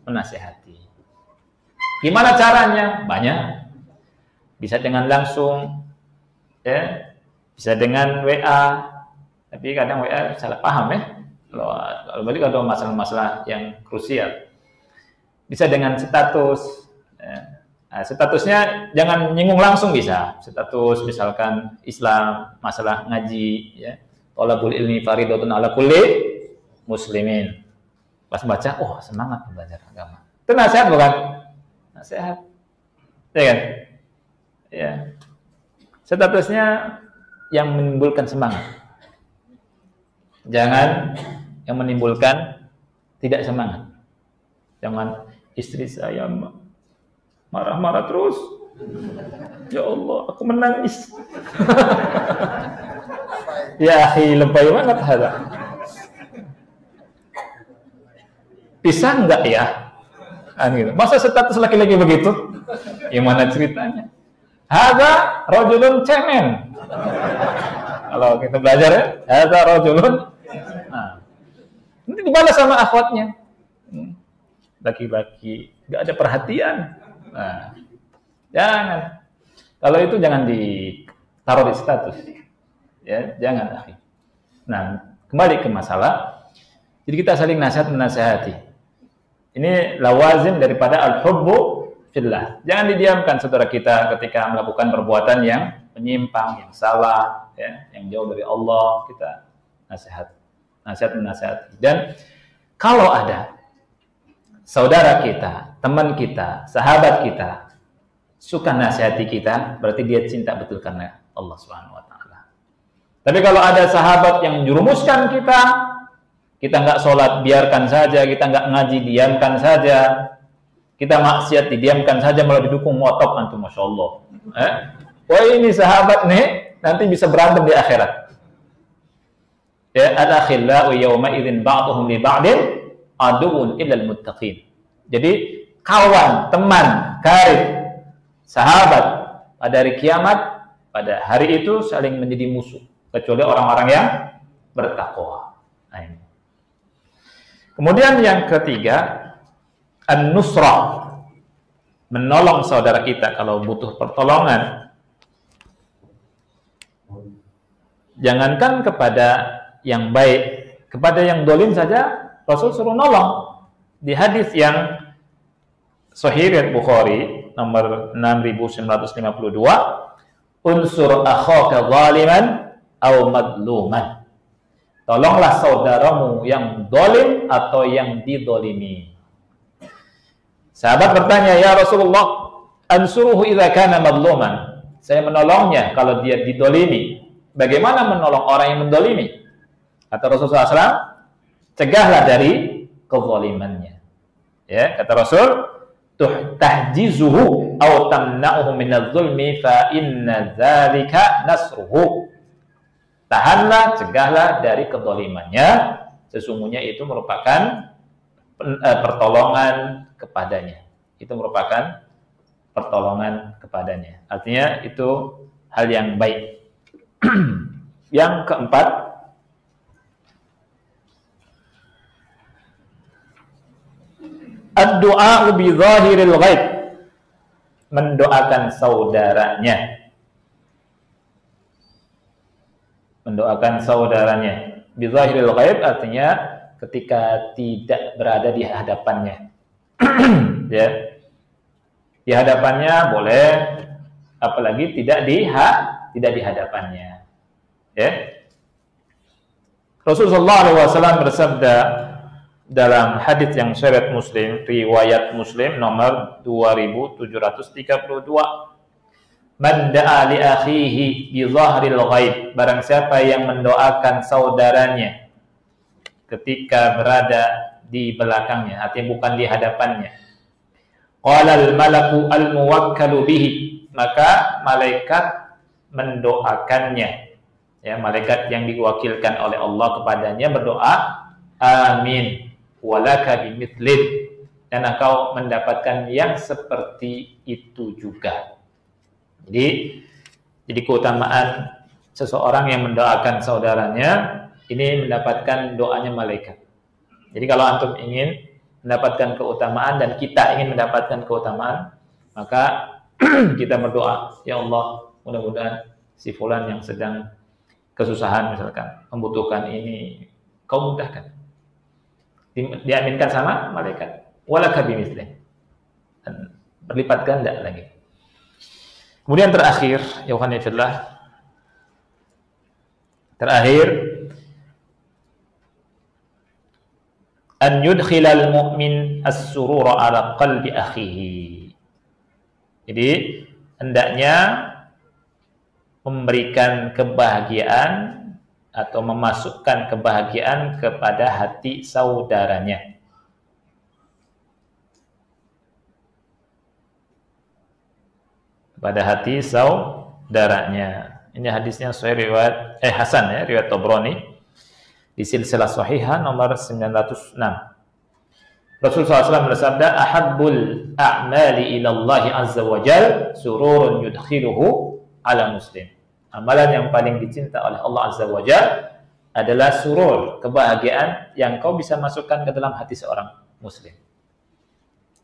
menasehati. Gimana caranya? Banyak. Bisa dengan langsung, ya, bisa dengan WA. Tapi kadang WA salah paham, ya. Kalau balik ada masalah-masalah yang krusial. Bisa dengan status. Ya. Nah, statusnya jangan nyinggung langsung, bisa. Status misalkan Islam, masalah ngaji, ya. Thalabul ilmi fardhatun 'ala kulli muslimin. Pas baca, oh semangat belajar agama. Itu nasihat bukan? Nasihat. Ya kan? Ya. Statusnya yang menimbulkan semangat. Jangan yang menimbulkan tidak semangat. Jangan istri saya marah-marah terus. Ya Allah, aku menangis. Ya akhi, lebay banget hada. Bisa enggak ya? Gitu. Masa status laki-laki begitu? Gimana ceritanya? Hada rajulun cemen. Kalau kita belajar ya, hada rajulun. Nah, nanti dibalas sama akhwatnya. Laki-laki enggak ada perhatian. Nah, jangan. Kalau itu jangan ditaruh di status. Ya, jangan, akhi. Nah, kembali ke masalah. Jadi kita saling nasihat menasihati. Ini lawazim daripada al-hubbu fillah. Jangan didiamkan saudara kita ketika melakukan perbuatan yang menyimpang, yang salah, ya, yang jauh dari Allah, kita nasihat menasihati. Dan kalau ada saudara kita, teman kita, sahabat kita suka nasihati kita, berarti dia cinta betul karena Allah Subhanahu wa taala. Tapi kalau ada sahabat yang menjerumuskan kita nggak sholat, biarkan saja, kita nggak ngaji, diamkan saja, kita maksiat, didiamkan saja, malah didukung motok antum, masya Allah. Wah ini sahabat nih, nanti bisa berantem di akhirat. Ya, al-akhillau yawma idzin ba'dhum li ba'din aduwwun illal muttaqin. Jadi kawan, teman, karib, sahabat pada hari kiamat, pada hari itu saling menjadi musuh kecuali orang-orang yang bertakwa. Nah, ini. Kemudian yang ketiga, an-nusrah, menolong saudara kita kalau butuh pertolongan. Jangankan kepada yang baik, kepada yang dolim saja Rasul suruh nolong. Di hadis yang Sahih riwayat Bukhari nomor 6952, unsur akhaka zaliman aw madluman. Tolonglah saudaramu yang dolim atau yang didolimi. Sahabat bertanya, ya Rasulullah, ansuruhu idza kana madluman. Saya menolongnya kalau dia didolimi. Bagaimana menolong orang yang mendolimi? Kata Rasulullah SAW, cegahlah dari kezalimannya. Ya, kata Rasul, tahjizuhu aw tamna'uhu minadh-dhulmi fa inna dzalika nasruhu. Tahanlah, cegahlah dari kezalimannya, sesungguhnya itu merupakan pertolongan kepadanya. Itu merupakan pertolongan kepadanya. Artinya itu hal yang baik. Yang keempat, ad-du'a bi zahiril ghaib, mendoakan saudaranya. Mendoakan saudaranya. Bi zahiril ghaib artinya ketika tidak berada di hadapannya. Ya. Di hadapannya boleh, apalagi tidak di hadapannya. Ya. Rasulullah SAW bersabda dalam hadits yang riwayat Muslim, riwayat Muslim nomor 2732, man da'a li akhihi bi zahril ghaib, barang siapa yang mendoakan saudaranya ketika berada di belakangnya, artinya bukan di hadapannya. Qala al malaku al muwakkalu bihi, maka malaikat mendoakannya. Ya, malaikat yang diwakilkan oleh Allah kepadanya berdoa, amin walaka bimithlid, dan engkau mendapatkan yang seperti itu juga. Jadi keutamaan seseorang yang mendoakan saudaranya ini mendapatkan doanya malaikat. Jadi kalau antum ingin mendapatkan keutamaan dan kita ingin mendapatkan keutamaan, maka kita berdoa, ya Allah, mudah-mudahan si fulan yang sedang kesusahan misalkan, membutuhkan ini, kau mudahkan. Diaminkan sama malaikat. Walaka bimithlih. Dan berlipat ganda lagi. Kemudian terakhir, ya fillah, terakhir, an yudkhilal mu'min as-surura ala qalbi akhihi. Jadi hendaknya memberikan kebahagiaan atau memasukkan kebahagiaan kepada hati saudaranya. Kepada hati saudaranya. Ini hadisnya sahih riwayat Hasan ya, riwayat Tabrani di silsilah sahihah nomor 906. Rasulullah SAW bersabda, ahabbul a'mali ilallahi azza wa jal sururun yudkhiluhu ala muslim. Amalan yang paling dicinta oleh Allah azza wa jal adalah surur, kebahagiaan yang kau bisa masukkan ke dalam hati seorang muslim.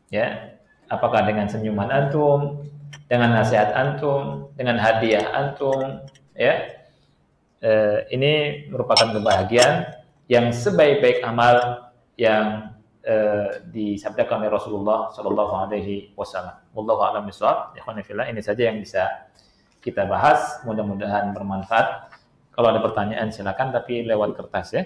Ya, apakah dengan senyuman antum, dengan nasihat antum, dengan hadiah antum, ya. Ini merupakan kebahagiaan yang sebaik-baik amal yang disabdakan oleh Rasulullah sallallahu alaihi wasallam. Wallahu a'lam bishawab. Ikhwani fillah, ini saja yang bisa kita bahas, mudah-mudahan bermanfaat. Kalau ada pertanyaan silakan, tapi lewat kertas ya.